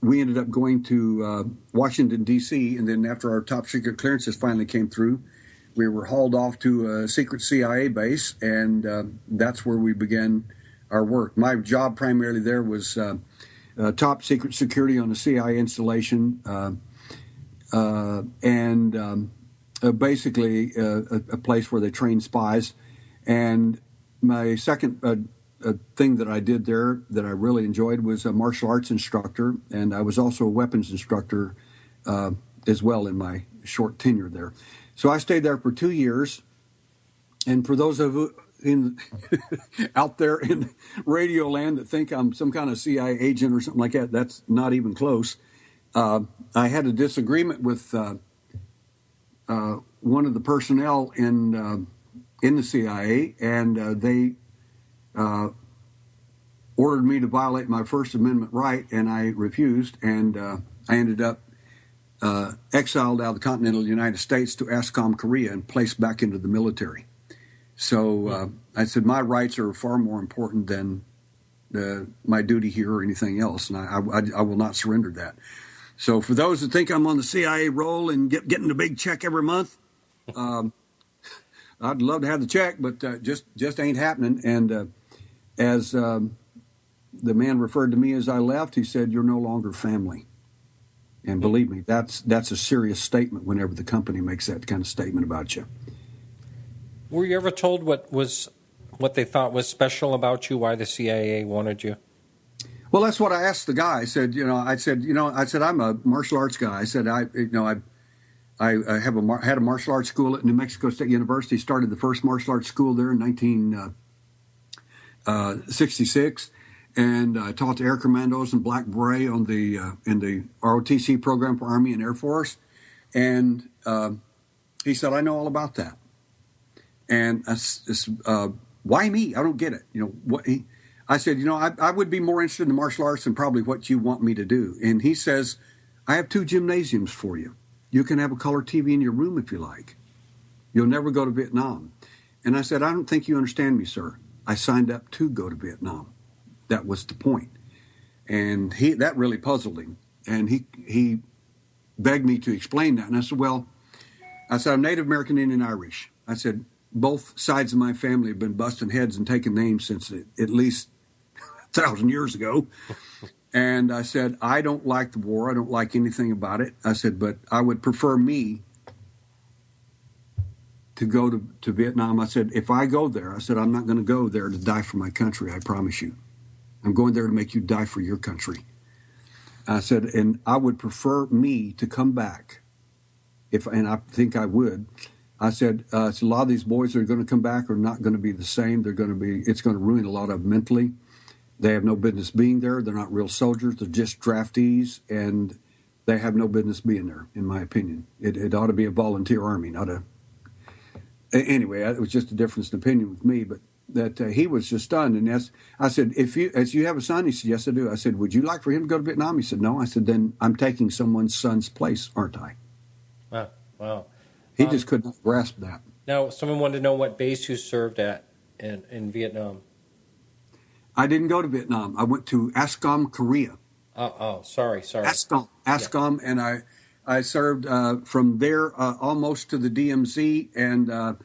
S8: we ended up going to Washington, D.C., and then after our top secret clearances finally came through, we were hauled off to a secret CIA base, and that's where we began our work. My job primarily there was top secret security on a CIA installation, and basically a place where they train spies. And my second thing that I did there that I really enjoyed was a martial arts instructor, and I was also a weapons instructor as well in my short tenure there. So I stayed there for 2 years, and for those of you out there in radio land that think I'm some kind of CIA agent or something like that, that's not even close. I had a disagreement with one of the personnel in the CIA, and they ordered me to violate my First Amendment right, and I refused, and I ended up exiled out of the continental United States to ASCOM, Korea, and placed back into the military. So I said, my rights are far more important than my duty here or anything else, and I will not surrender that. So for those that think I'm on the CIA roll and getting a big check every month, I'd love to have the check, but just ain't happening. And as the man referred to me as I left, he said, you're no longer family. And believe me, that's a serious statement whenever the company makes that kind of statement about you.
S6: Were you ever told what they thought was special about you, why the CIA wanted you?
S8: Well, that's what I asked the guy. I said, I'm a martial arts guy. I said, I had a martial arts school at New Mexico State University. Started the first martial arts school there in 1966, and I taught the Air Commandos and Black Beret in the ROTC program for Army and Air Force. And he said, I know all about that. And why me? I don't get it. I said, I would be more interested in martial arts than probably what you want me to do. And he says, I have 2 gymnasiums for you. You can have a color TV in your room if you like. You'll never go to Vietnam. And I said, I don't think you understand me, sir. I signed up to go to Vietnam. That was the point. And that really puzzled him. And he begged me to explain that. And I said, I'm Native American, Indian, Irish. I said, both sides of my family have been busting heads and taking names since at least 1,000 years ago. And I said, I don't like the war. I don't like anything about it. I said, but I would prefer me to go to Vietnam. I said, if I go there, I said, I'm not going to go there to die for my country, I promise you. I'm going there to make you die for your country. I said, and I would prefer me to come back, and I think I would. I said, a lot of these boys that are going to come back are not going to be the same. It's going to ruin a lot of them mentally. They have no business being there. They're not real soldiers. They're just draftees, and they have no business being there, in my opinion. It ought to be a volunteer army, not a... Anyway, it was just a difference in opinion with me, but that he was just stunned. And I said, as you have a son? He said, yes, I do. I said, would you like for him to go to Vietnam? He said, no. I said, then I'm taking someone's son's place, aren't I?
S6: Wow.
S8: He just could not grasp that.
S6: Now, someone wanted to know what base you served at in Vietnam.
S8: I didn't go to Vietnam. I went to Ascom, Korea.
S6: Sorry.
S8: Ascom, yeah. And I served from there almost to the DMZ and at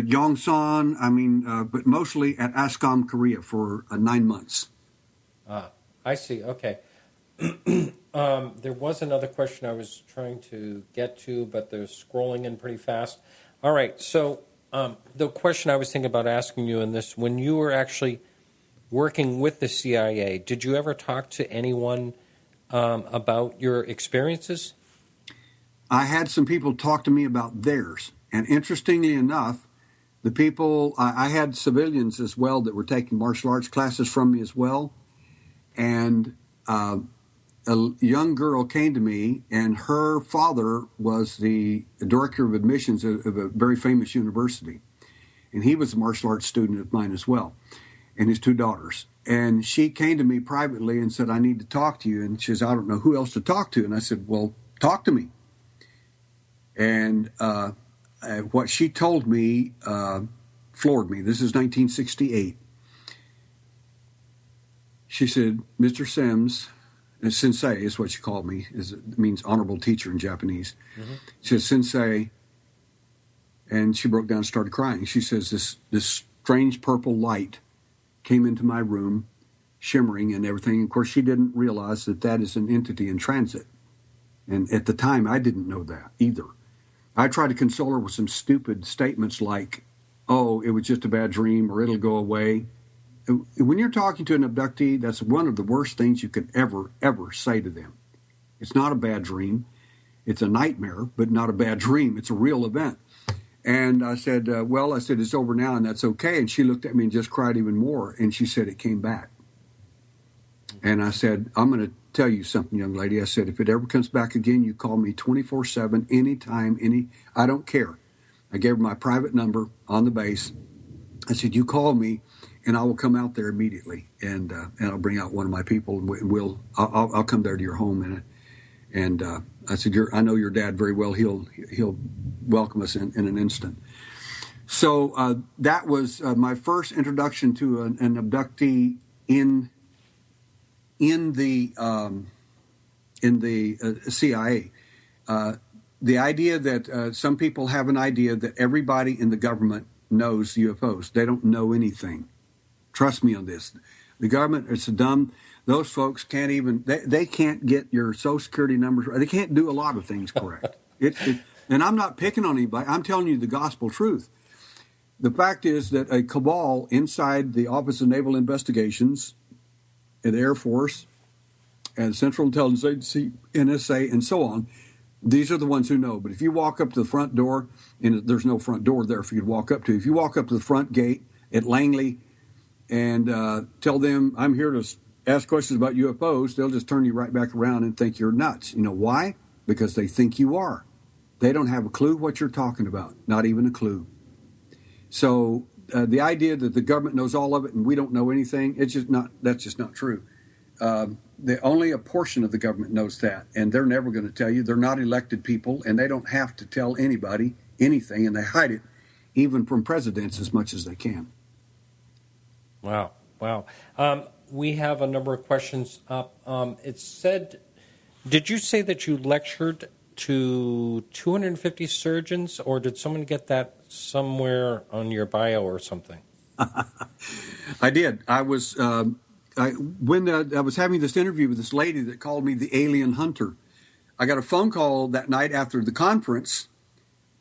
S8: Yongsan, but mostly at Ascom, Korea for 9 months.
S6: I see. Okay. There was another question I was trying to get to, but they're scrolling in pretty fast. All right. So the question I was thinking about asking you in this, when you were actually working with the CIA, did you ever talk to anyone about your experiences?
S8: I had some people talk to me about theirs. And interestingly enough, the people, I had civilians as well that were taking martial arts classes from me as well. And a young girl came to me, and her father was the director of admissions of a very famous university. And he was a martial arts student of mine as well, and his 2 daughters. And she came to me privately and said, I need to talk to you. And she says, I don't know who else to talk to. And I said, well, talk to me. And what she told me floored me. This is 1968. She said, Mr. Sims, and sensei is what she called me. It means honorable teacher in Japanese. Mm-hmm. She says, sensei, and she broke down and started crying. She says, this strange purple light came into my room, shimmering and everything. Of course, she didn't realize that is an entity in transit. And at the time, I didn't know that either. I tried to console her with some stupid statements like, oh, it was just a bad dream, or it'll go away. When you're talking to an abductee, that's one of the worst things you could ever say to them. It's not a bad dream. It's a nightmare, but not a bad dream. It's a real event. And I said, it's over now, and that's okay. And she looked at me and just cried even more, and she said it came back. And I said, I'm going to tell you something, young lady. I said, if it ever comes back again, you call me 24/7, anytime, I don't care. I gave her my private number on the base. I said, you call me, and I will come out there immediately, and I'll bring out one of my people, and I'll come there to your home. And I said, I know your dad very well. He'll welcome us in an instant. So that was my first introduction to an abductee in the CIA. The idea that some people have an idea that everybody in the government knows UFOs. They don't know anything. Trust me on this. The government is dumb. Those folks can't even, they can't get your Social Security numbers. They can't do a lot of things correct. And I'm not picking on anybody. I'm telling you the gospel truth. The fact is that a cabal inside the Office of Naval Investigations and the Air Force and Central Intelligence Agency, NSA, and so on, these are the ones who know. But if you walk up to the front door, and there's no front door there for you to walk up to. If you walk up to the front gate at Langley and tell them, I'm here to ask questions about UFOs, they'll just turn you right back around and think you're nuts. You know why? Because they think you are. They don't have a clue what you're talking about, not even a clue. So the idea that the government knows all of it and we don't know anything, that's just not true. Only a portion of the government knows that, and they're never going to tell you. They're not elected people, and they don't have to tell anybody anything, and they hide it even from presidents as much as they can.
S6: Wow. We have a number of questions up. It said, did you say that you lectured to 250 surgeons, or did someone get that somewhere on your bio or something?
S8: I did. I was when I was having this interview with this lady that called me the alien hunter, I got a phone call that night after the conference,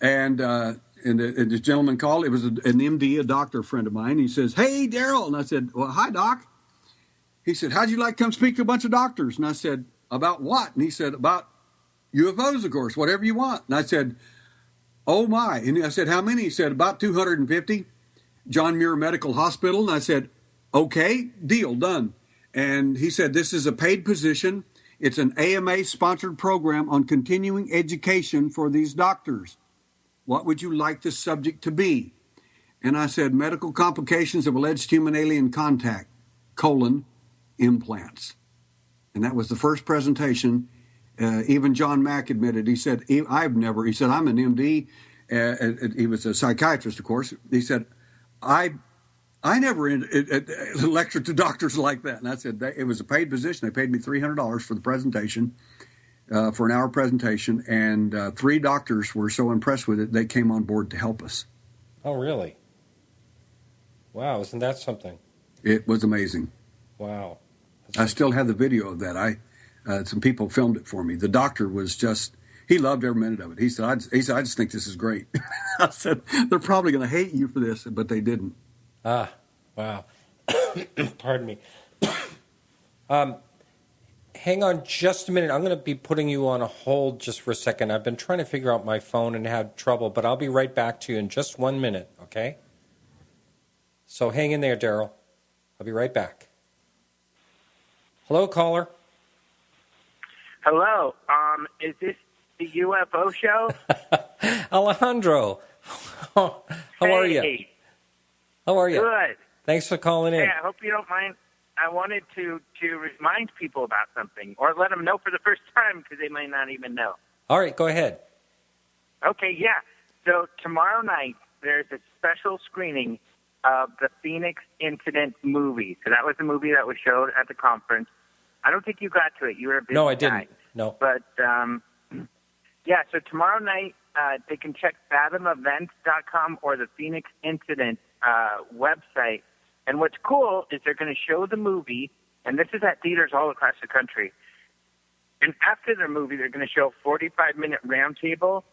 S8: and this gentleman called. It was an MD, a doctor friend of mine. He says, "Hey, Derrel," and I said, "Well, hi, Doc." He said, "How'd you like to come speak to a bunch of doctors?" And I said, "About what?" And he said, "About UFOs, of course, whatever you want." And I said, "Oh my!" And I said, "How many?" He said, "About 250, John Muir Medical Hospital." And I said, "Okay, deal, done." And he said, "This is a paid position. It's an AMA-sponsored program on continuing education for these doctors. What would you like the subject to be?" And I said, "Medical complications of alleged human-alien contact, implants." And that was the first presentation. Even John Mack admitted. He said, he said, "I'm an MD." He was a psychiatrist, of course. He said, I never lectured to doctors like that. And I said, it was a paid position. They paid me $300 for the presentation, for an hour presentation. And 3 doctors were so impressed with it, they came on board to help us.
S6: Oh, really? Wow, isn't that something?
S8: It was amazing.
S6: Wow.
S8: I still have the video of that. Some people filmed it for me. The doctor was just, he loved every minute of it. He said, I just think this is great. I said, they're probably going to hate you for this, but they didn't.
S6: Ah, wow. Pardon me. Hang on just a minute. I'm going to be putting you on a hold just for a second. I've been trying to figure out my phone and had trouble, but I'll be right back to you in just 1 minute, okay? So hang in there, Derrel. I'll be right back. Hello, caller.
S9: Hello. Is this the UFO show?
S6: Alejandro, how are you? How are you?
S9: Good.
S6: Thanks for calling in.
S9: Hey, I hope you don't mind. I wanted to remind people about something, or let them know for the first time, because they might not even know.
S6: All right, go ahead.
S9: Okay, yeah. So tomorrow night, there's a special screening of the Phoenix Incident movie. So that was the movie that was showed at the conference. I don't think you got to it. You were a busy
S6: No, I didn't.
S9: guy.
S6: No.
S9: But, yeah, so tomorrow night, they can check fathomevents.com or the Phoenix Incident website. And what's cool is they're going to show the movie, and this is at theaters all across the country. And after the movie, they're going to show a 45-minute roundtable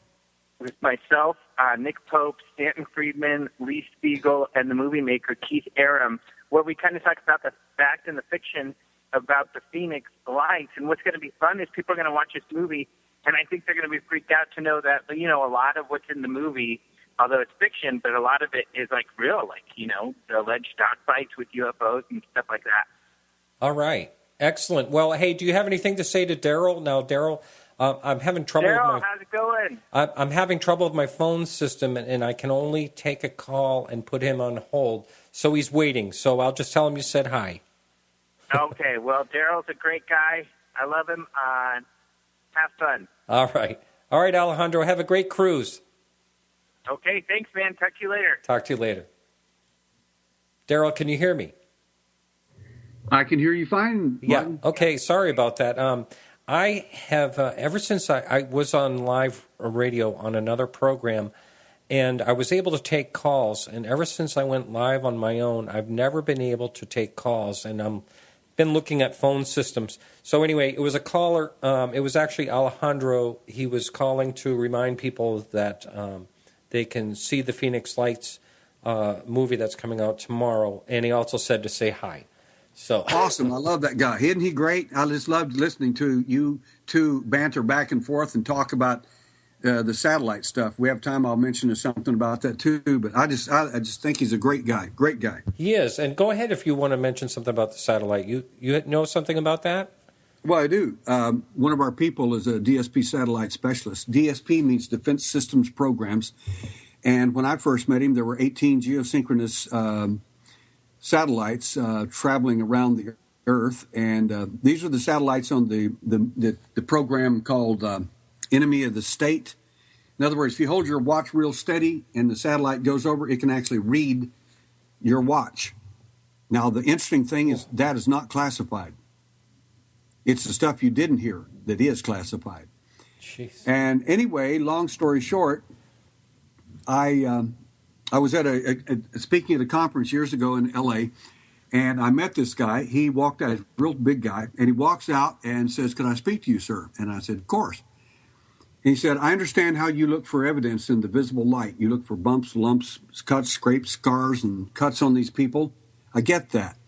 S9: with myself, Nick Pope, Stanton Friedman, Lee Spiegel, and the movie maker Keith Aram, where we kind of talk about the fact and the fiction about the Phoenix lights. And what's going to be fun is people are going to watch this movie, and I think they're going to be freaked out to know that, you know, a lot of what's in the movie, although it's fiction, but a lot of it is like real, like, you know, the alleged dogfights with UFOs and stuff like that.
S6: All right. Excellent. Well, hey, do you have anything to say to Derrel? Now, Derrel, I'm having trouble
S9: Derrel,
S6: with my...
S9: how's it going?
S6: I'm having trouble with my phone system, and I can only take a call and put him on hold. So he's waiting. So I'll just tell him you said hi.
S9: Okay. Well, Derrel's a great guy. I love him. Have fun.
S6: All right. All right, Alejandro. Have a great cruise.
S9: Okay. Thanks, man. Talk to you later.
S6: Talk to you later. Derrel, can you hear me?
S8: I can hear you fine, Martin.
S6: Yeah. Okay. Sorry about that. I have, ever since I was on live radio on another program, and I was able to take calls, and ever since I went live on my own, I've never been able to take calls, and I'm been looking at phone systems. So anyway, it was a caller. It was actually Alejandro. He was calling to remind people that they can see the Phoenix Lights movie that's coming out tomorrow, and he also said to say hi. So
S8: awesome. I love that guy. Isn't he great? I just loved listening to you two banter back and forth and talk about the satellite stuff. We have time, I'll mention something about that too, but I just think he's a great guy. Great guy.
S6: He is. And go ahead if you want to mention something about the satellite. You know something about that?
S8: Well, I do. One of our people is a DSP satellite specialist. DSP means Defense Systems Programs. And when I first met him, there were 18 geosynchronous satellites traveling around the Earth. And these are the satellites on the program called Enemy of the State. In other words, if you hold your watch real steady and the satellite goes over, it can actually read your watch. Now, the interesting thing is that is not classified. It's the stuff you didn't hear that is classified.
S6: Jeez.
S8: And anyway, long story short, I was at speaking at a conference years ago in L.A., And I met this guy. He walked out, a real big guy, and he walks out and says, "Can I speak to you, sir?" And I said, "Of course." He said, "I understand how you look for evidence in the visible light. You look for bumps, lumps, cuts, scrapes, scars, and cuts on these people. I get that."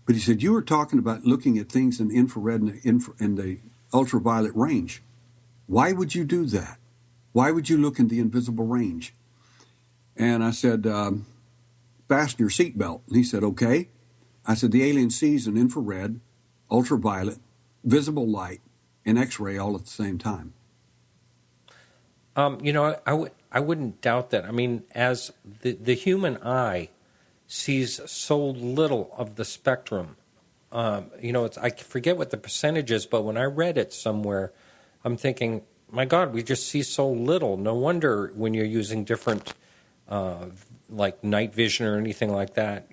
S8: But he said, "You were talking about looking at things in infrared and the ultraviolet range. Why would you do that? Why would you look in the invisible range?" And I said, "Fasten your seatbelt." And he said, "Okay." I said, "The alien sees in infrared, ultraviolet, visible light, and X-ray all at the same time."
S6: I wouldn't doubt that. I mean, as the human eye sees so little of the spectrum. I forget what the percentage is, but when I read it somewhere, I'm thinking, my God, we just see so little. No wonder when you're using different, like night vision or anything like that,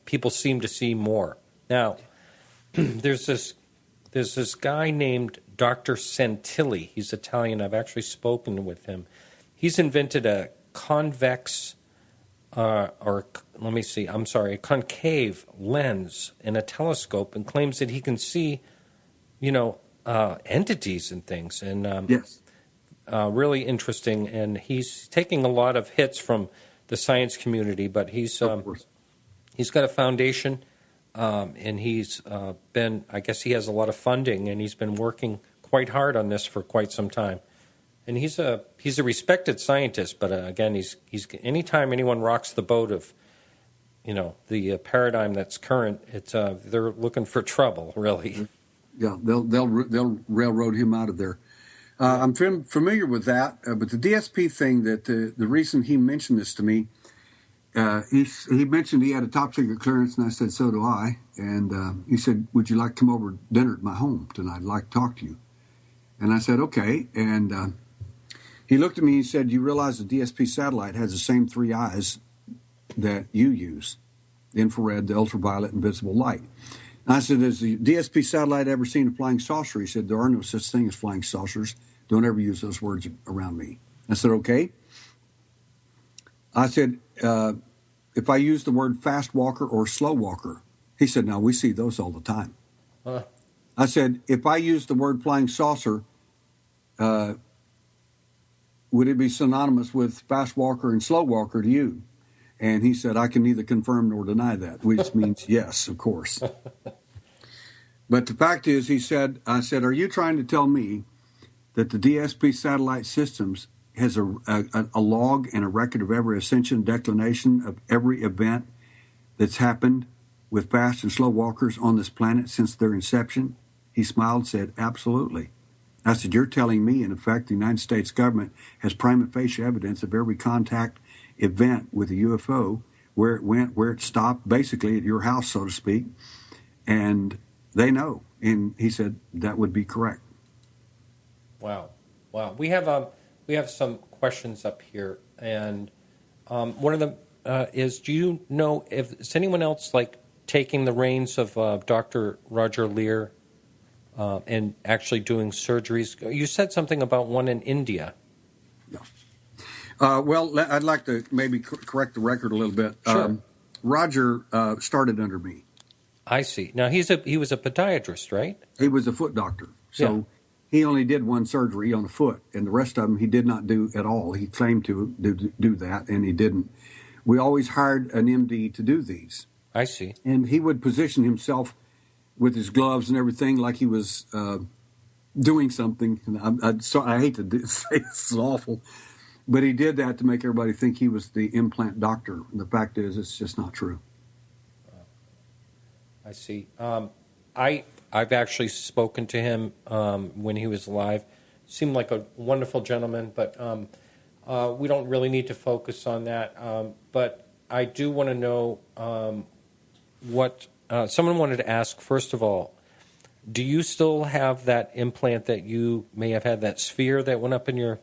S6: people seem to see more. Now, there's this guy named Dr. Santilli. He's Italian. I've actually spoken with him. He's invented a convex, a concave lens in a telescope, and claims that he can see, entities and things. And
S8: yes,
S6: really interesting. And he's taking a lot of hits from the science community, but he's got a foundation, and he's I guess he has a lot of funding, and he's been working quite hard on this for quite some time. And he's a respected scientist, but again, he's anytime anyone rocks the boat of, the paradigm that's current, they're looking for trouble, really.
S8: Yeah, they'll railroad him out of there. I'm familiar with that, but the DSP thing, that the reason he mentioned this to me, he mentioned he had a top secret clearance, and I said, "So do I." And he said, "Would you like to come over to dinner at my home tonight? I'd like to talk to you." And I said, "Okay." And he looked at me and said, "You realize the DSP satellite has the same three eyes that you use, the infrared, the ultraviolet, and visible light." And I said, "Has the DSP satellite ever seen a flying saucer?" He said, "There are no such thing as flying saucers. Don't ever use those words around me." I said, "Okay." I said, "If I use the word fast walker or slow walker?" He said, "No, we see those all the time." I said, "If I use the word flying saucer, would it be synonymous with fast walker and slow walker to you?" And he said, "I can neither confirm nor deny that," which means yes, of course. But the fact is, I said, "Are you trying to tell me that the DSP satellite systems has a log and a record of every ascension, declination of every event that's happened with fast and slow walkers on this planet since their inception?" He smiled and said, "Absolutely." I said, "You're telling me, in effect, the United States government has prima facie evidence of every contact event with a UFO, where it went, where it stopped, basically at your house, so to speak, and they know." And he said, "That would be correct."
S6: Wow. We have some questions up here, and one of them is: do you know if is anyone else taking the reins of Dr. Roger Lear and actually doing surgeries? You said something about one in India.
S8: No. Well, I'd like to maybe correct the record a little bit.
S6: Sure.
S8: Roger started under me.
S6: I see. Now, he was a podiatrist, right?
S8: He was a foot doctor. So he only did one surgery on the foot, and the rest of them he did not do at all. He claimed to do that, and he didn't. We always hired an MD to do these. I see. And he would position himself with his gloves and everything like he was doing something. I hate to say this is awful, but he did that to make everybody think he was the implant doctor. And the fact is, it's just not true.
S6: I see. I've actually spoken to him when he was alive. Seemed like a wonderful gentleman, but we don't really need to focus on that. But I do want to know what someone wanted to ask. First of all, do you still have that implant that you may have had, that sphere that went up in your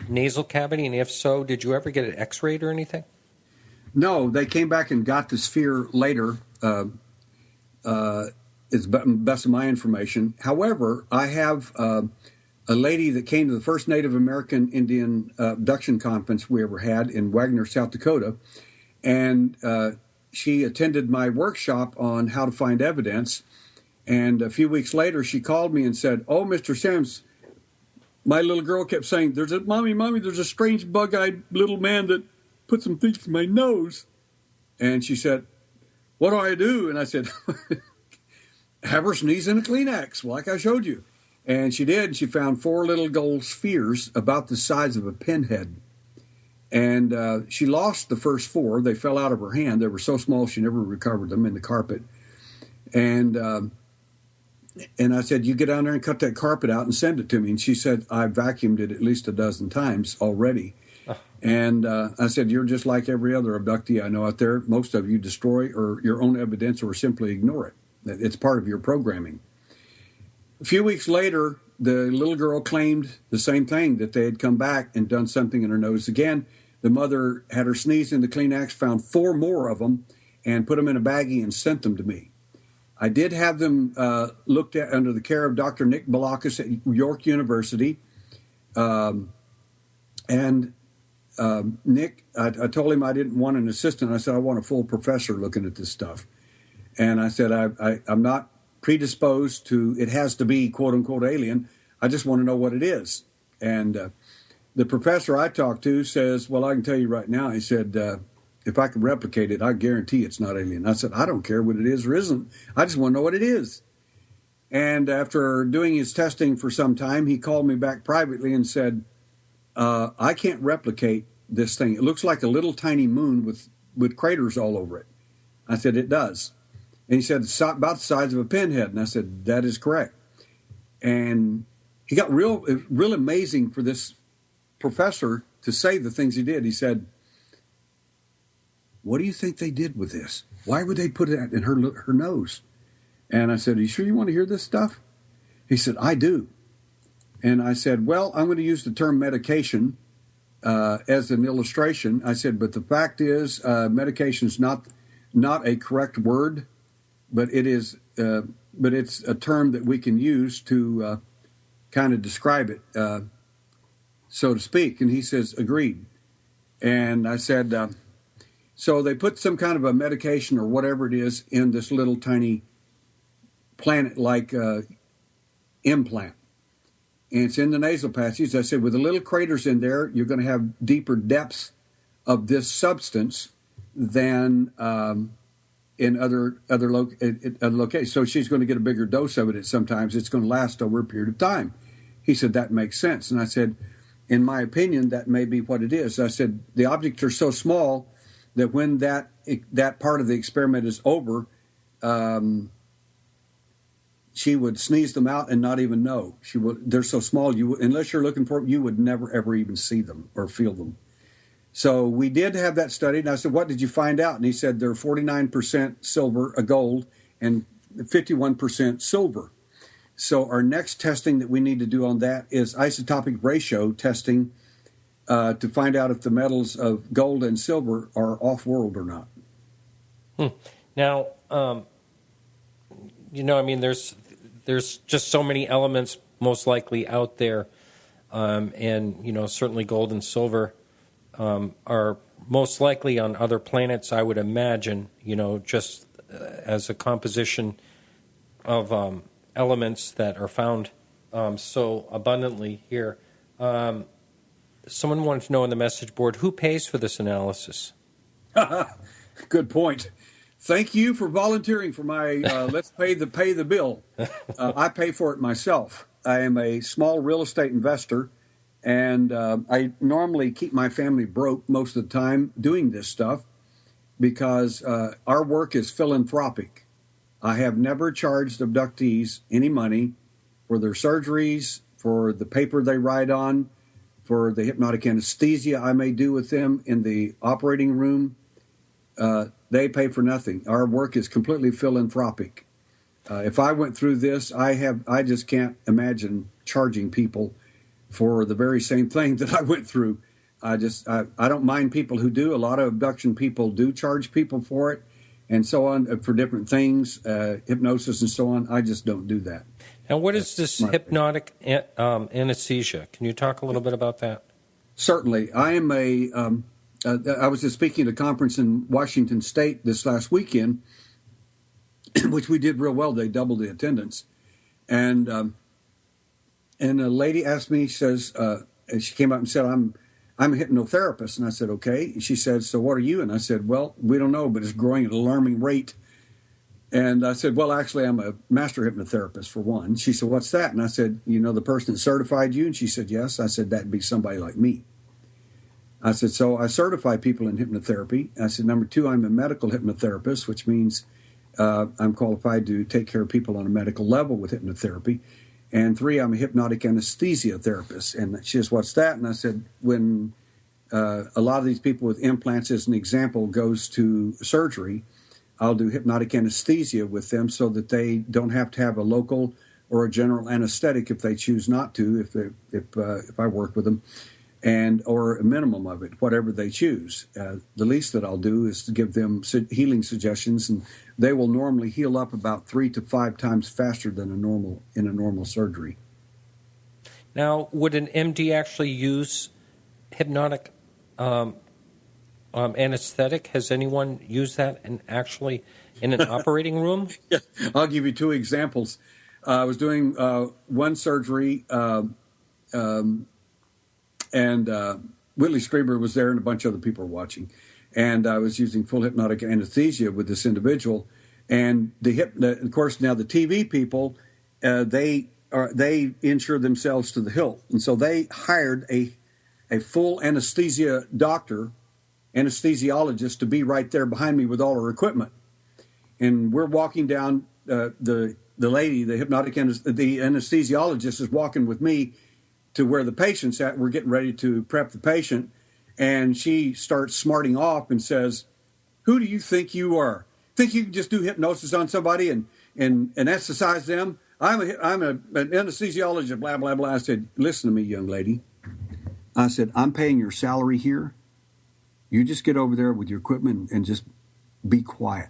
S6: nasal cavity? And if so, did you ever get it X-rayed or anything?
S8: No, they came back and got the sphere later. It's best of my information. However, I have a lady that came to the first Native American Indian abduction conference we ever had in Wagner, South Dakota, and she attended my workshop on how to find evidence. And a few weeks later, she called me and said, "Oh, Mr. Sims, my little girl kept saying, Mommy, there's a strange bug-eyed little man that put some things in my nose." And she said, "What do I do?" And I said, "Have her sneeze in a Kleenex, like I showed you." And she did. And she found 4 little gold spheres about the size of a pinhead. And she lost the first 4. They fell out of her hand. They were so small she never recovered them in the carpet. And I said, "You get down there and cut that carpet out and send it to me." And she said, "I vacuumed it at least a dozen times already." And I said, "You're just like every other abductee I know out there. Most of you destroy or your own evidence or simply ignore it. It's part of your programming." A few weeks later, the little girl claimed the same thing, that they had come back and done something in her nose again. The mother had her sneeze in the Kleenex, found 4 more of them, and put them in a baggie and sent them to me. I did have them looked at under the care of Dr. Nick Balakis at York University. Nick, I told him I didn't want an assistant. I said, "I want a full professor looking at this stuff." And I said, I'm not predisposed to, it has to be quote unquote alien. I just want to know what it is. And the professor I talked to says, "Well, I can tell you right now," he said, "if I can replicate it, I guarantee it's not alien." I said, "I don't care what it is or isn't. I just want to know what it is." And after doing his testing for some time, he called me back privately and said, "I can't replicate this thing. It looks like a little tiny moon with craters all over it." I said, "It does." And he said, "It's about the size of a pinhead." And I said, "That is correct." And he got real amazing for this professor to say the things he did. He said, "What do you think they did with this? Why would they put it in her nose?" And I said, "Are you sure you want to hear this stuff?" He said, "I do." And I said, "Well, I'm going to use the term medication as an illustration." I said, "But the fact is, medication is not a correct word, but it's a term that we can use to kind of describe it, so to speak." And he says, "Agreed." And I said, so they put some kind of a medication or whatever it is in this little tiny planet-like implant. And it's in the nasal passage. I said, with the little craters in there, you're going to have deeper depths of this substance than in other locations. So she's going to get a bigger dose of it. Sometimes it's going to last over a period of time. He said, "That makes sense." And I said, "In my opinion, that may be what it is." I said, "The objects are so small that when that part of the experiment is over, she would sneeze them out and not even know. They're so small, unless you're looking for them, you would never, ever even see them or feel them." So we did have that studied. And I said, "What did you find out?" And he said, "They're 49% gold and 51% silver. So our next testing that we need to do on that is isotopic ratio testing to find out if the metals of gold and silver are off-world or not."
S6: Now, there's just so many elements most likely out there, and certainly gold and silver are most likely on other planets, I would imagine, just as a composition of elements that are found so abundantly here. Someone wanted to know on the message board, who pays for this analysis?
S8: Good point. Thank you for volunteering for my let's pay the bill. I pay for it myself. I am a small real estate investor, and I normally keep my family broke most of the time doing this stuff because our work is philanthropic. I have never charged abductees any money for their surgeries, for the paper they write on, for the hypnotic anesthesia I may do with them in the operating room. They pay for nothing. Our work is completely philanthropic. If I went through this, I just can't imagine charging people for the very same thing that I went through. I don't mind people who do. A lot of abduction people do charge people for it and so on, for different things, hypnosis and so on. I just don't do that.
S6: Now, what is this hypnotic anesthesia? Can you talk a little bit about that?
S8: Certainly. I am I was just speaking at a conference in Washington State this last weekend, which we did real well. They doubled the attendance. And a lady asked me, and she came up and said, I'm a hypnotherapist. And I said, okay. She said, so what are you? And I said, well, we don't know, but it's growing at an alarming rate. And I said, well, actually, I'm a master hypnotherapist for one. She said, what's that? And I said, you know the person that certified you? And she said, yes. I said, that'd be somebody like me. I said, so I certify people in hypnotherapy. I said, number two, I'm a medical hypnotherapist, which means I'm qualified to take care of people on a medical level with hypnotherapy. And three, I'm a hypnotic anesthesia therapist. And she says, what's that? And I said, when a lot of these people with implants, as an example, goes to surgery, I'll do hypnotic anesthesia with them so that they don't have to have a local or a general anesthetic if they choose not to, if I work with them. Or a minimum of it, whatever they choose. The least that I'll do is to give them healing suggestions, and they will normally heal up about 3 to 5 times faster than in a normal surgery.
S6: Now, would an MD actually use hypnotic anesthetic? Has anyone used that in an operating room?
S8: Yeah. I'll give you 2 examples. I was doing one surgery. And Whitley Strieber was there, and a bunch of other people were watching. And I was using full hypnotic anesthesia with this individual. And of course, now the TV people, they insure themselves to the hilt, and so they hired a full anesthesia doctor, anesthesiologist, to be right there behind me with all her equipment. And we're walking down. The lady, the anesthesiologist, is walking with me to where the patient's at. We're getting ready to prep the patient, and she starts smarting off and says, who do you think you are? Think you can just do hypnosis on somebody and anesthetize them? I'm an anesthesiologist, blah, blah, blah. I said, listen to me, young lady. I said, I'm paying your salary here. You just get over there with your equipment and just be quiet.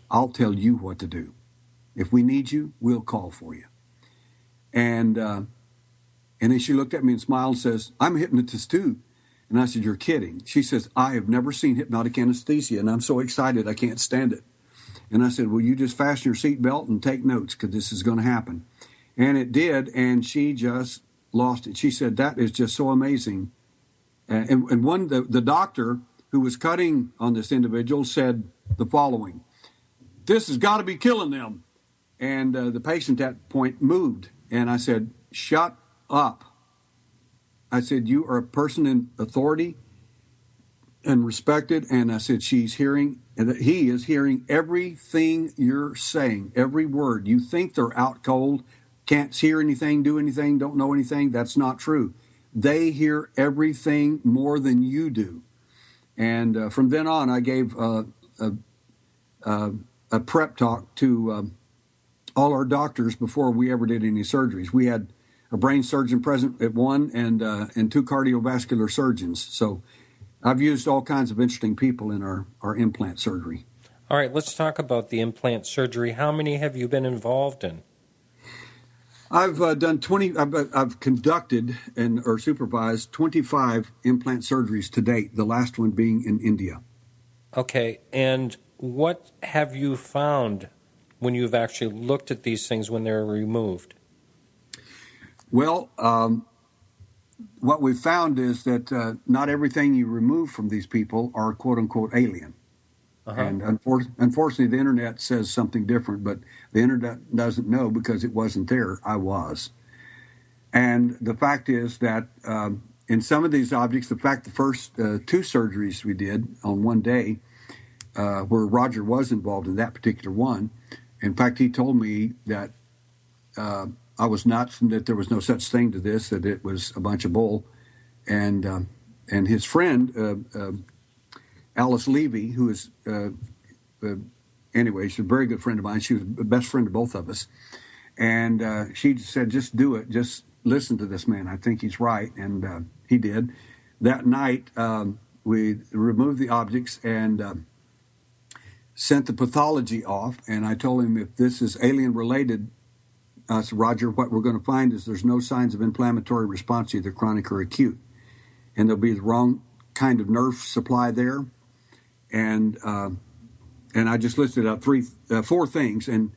S8: I'll tell you what to do. If we need you, we'll call for you. And then she looked at me and smiled and says, I'm a hypnotist too. And I said, you're kidding. She says, I have never seen hypnotic anesthesia, and I'm so excited I can't stand it. And I said, well, you just fasten your seatbelt and take notes, because this is going to happen. And it did, and she just lost it. She said, that is just so amazing. And the doctor who was cutting on this individual said the following: this has got to be killing them. And the patient at that point moved. And I said, shut up. I said, you are a person in authority and respected. And I said, she's hearing, and he is hearing everything you're saying, every word. You think they're out cold, can't hear anything, do anything, don't know anything. That's not true. They hear everything more than you do. And from then on, I gave a prep talk to all our doctors before we ever did any surgeries. We had a brain surgeon present at one, and 2 cardiovascular surgeons. So I've used all kinds of interesting people in our implant surgery.
S6: All right, let's talk about the implant surgery. How many have you been involved in?
S8: I've done 20. I've conducted or supervised 25 implant surgeries to date. The last one being in India. Okay,
S6: and what have you found when you've actually looked at these things when they're removed?
S8: Well, what we've found is that not everything you remove from these people are quote-unquote alien. Uh-huh. And unfortunately, the Internet says something different, but the Internet doesn't know because it wasn't there. I was. And the fact is that in some of these objects, the first 2 surgeries we did on one day, where Roger was involved in that particular one, in fact, he told me that I was nuts and that there was no such thing to this, that it was a bunch of bull. And his friend, Alice Levy, who is, anyway, she's a very good friend of mine. She was the best friend of both of us. And she said, just do it. Just listen to this man. I think he's right. And he did. That night, we removed the objects and sent the pathology off. And I told him, if this is alien-related, I said, Roger, what we're going to find is there's no signs of inflammatory response, either chronic or acute. And there'll be the wrong kind of nerve supply there, and I just listed out four things, and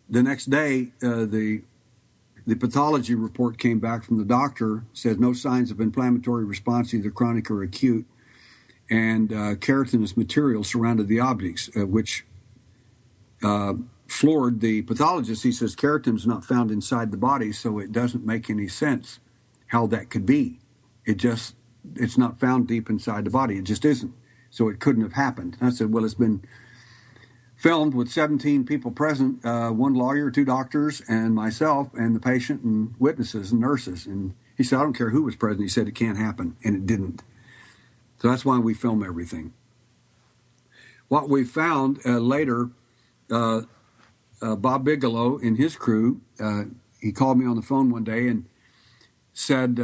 S8: the next day the pathology report came back from the doctor, said no signs of inflammatory response, either chronic or acute, and keratinous material surrounded the objects, which floored the pathologist. He says keratin's not found inside the body, so it doesn't make any sense how that could be. It's not found deep inside the body. It just isn't. So it couldn't have happened. And I said, well, it's been filmed with 17 people present, one lawyer, two doctors, and myself, and the patient, and witnesses, and nurses. And he said, I don't care who was present. He said, it can't happen. And it didn't. So that's why we film everything. What we found later, Bob Bigelow and his crew, he called me on the phone one day and said,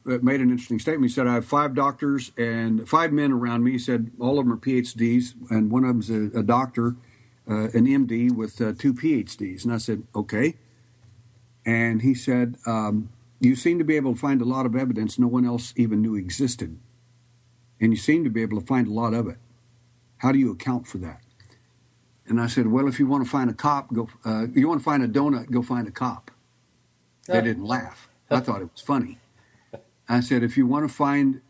S8: made an interesting statement. He said, I have 5 doctors and 5 men around me. He said, all of them are PhDs, and one of them's a doctor, an MD with 2 PhDs. And I said, okay. And he said, you seem to be able to find a lot of evidence no one else even knew existed. And you seem to be able to find a lot of it. How do you account for that? And I said, well, if you want to find a cop, you want to find a donut, go find a cop. They didn't laugh. I thought it was funny. I said, if you want to find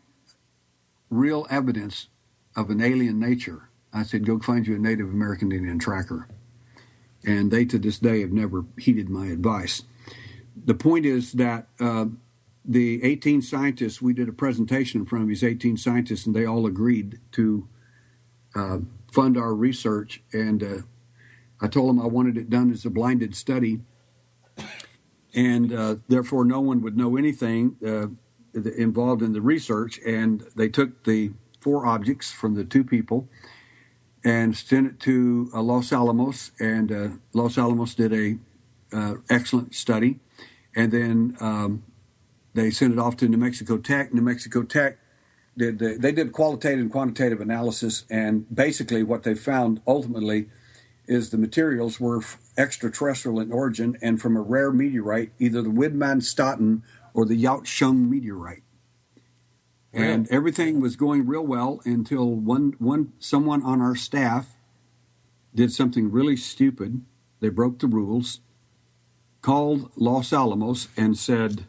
S8: real evidence of an alien nature, I said, go find you a Native American Indian tracker. And they, to this day, have never heeded my advice. The point is that the 18 scientists, we did a presentation in front of these 18 scientists, and they all agreed to fund our research. And I told them I wanted it done as a blinded study, and therefore no one would know anything involved in the research. And they took the 4 objects from the 2 people and sent it to Los Alamos, and Los Alamos did a excellent study. And then they sent it off to New Mexico Tech. New Mexico Tech did qualitative and quantitative analysis, and basically what they found ultimately is the materials were extraterrestrial in origin and from a rare meteorite, either the Widmanstatten or the Yautshung meteorite. Really? And everything was going real well until someone on our staff did something really stupid. They broke the rules, called Los Alamos and said,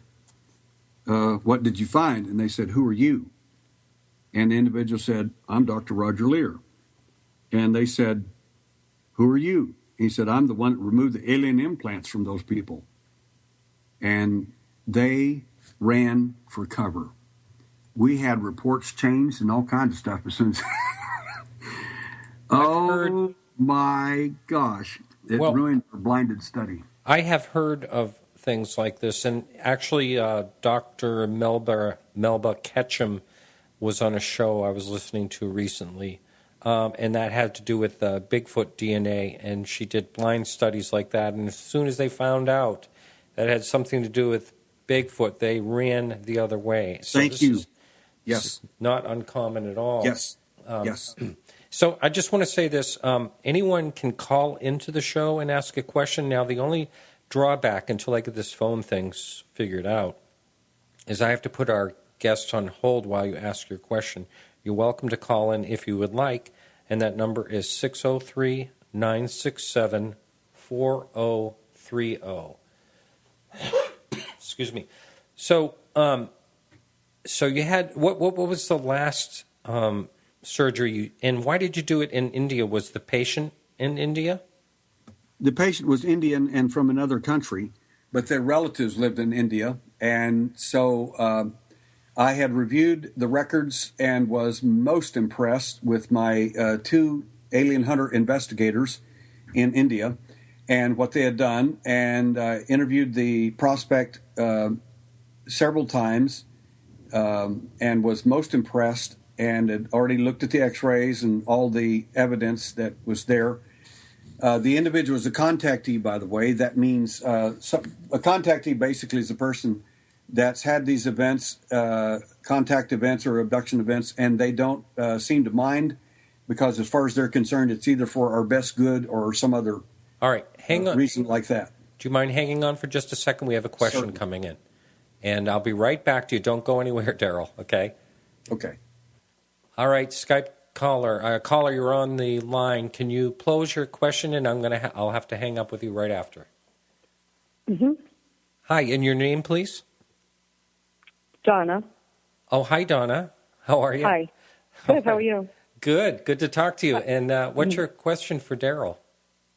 S8: what did you find? And they said, who are you? And the individual said, I'm Dr. Roger Lear. And they said, who are you? He said, I'm the one that removed the alien implants from those people. And they ran for cover. We had reports changed and all kinds of stuff as soon as... my gosh. It ruined a blinded study.
S6: I have heard of things like this, and actually Dr. Melba Ketchum was on a show I was listening to recently, and that had to do with Bigfoot DNA, and she did blind studies like that, and as soon as they found out that it had something to do with Bigfoot, they ran the other way. So
S8: Thank you.
S6: This is not uncommon at all.
S8: Yes. Yes.
S6: So I just want to say this. Anyone can call into the show and ask a question. Now, the only drawback until I get this phone thing figured out is I have to put our guests on hold while you ask your question. You're welcome to call in if you would like, and that number is 603-967-4030. Excuse me. So you had what was the last surgery and why did you do it in India? Was the patient in India?
S8: The patient was Indian and from another country, but their relatives lived in India. And so I had reviewed the records and was most impressed with my 2 alien hunter investigators in India and what they had done, and interviewed the prospect several times and was most impressed, and had already looked at the x-rays and all the evidence that was there. The individual is a contactee, by the way. That means a contactee basically is a person that's had these events, contact events or abduction events, and they don't seem to mind because as far as they're concerned, it's either for our best good or some other reason like that.
S6: Do you mind hanging on for just a second? We have a question coming in. And I'll be right back to you. Don't go anywhere, Derrel, okay?
S8: Okay.
S6: All right, Skype caller. Caller, you're on the line. Can you pose your question, and I'll have to hang up with you right after.
S10: Mm-hmm.
S6: Hi, and your name, please?
S10: Donna.
S6: Oh, hi, Donna. How are you?
S10: Hi. Good. How are you?
S6: Good. Good to talk to you. And what's your question for Derrel?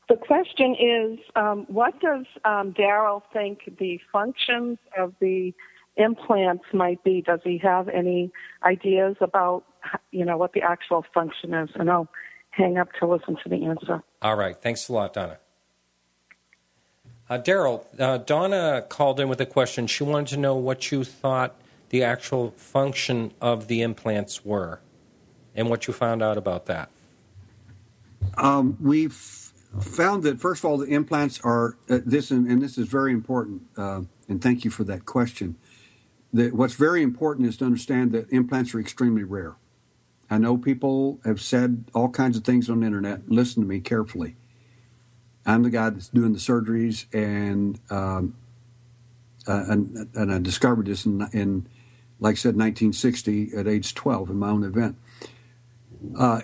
S10: The question is, what does Derrel think the functions of the implants might be? Does he have any ideas about, what the actual function is? And I'll hang up to listen to the answer.
S6: All right. Thanks a lot, Donna. Derrel, Donna called in with a question. She wanted to know what you thought the actual function of the implants were and what you found out about that.
S8: We've found that, first of all, the implants are this is very important, and thank you for that question. What's very important is to understand that implants are extremely rare. I know people have said all kinds of things on the internet. Listen to me carefully. I'm the guy that's doing the surgeries, and I discovered this in, like I said, 1960 at age 12 in my own event.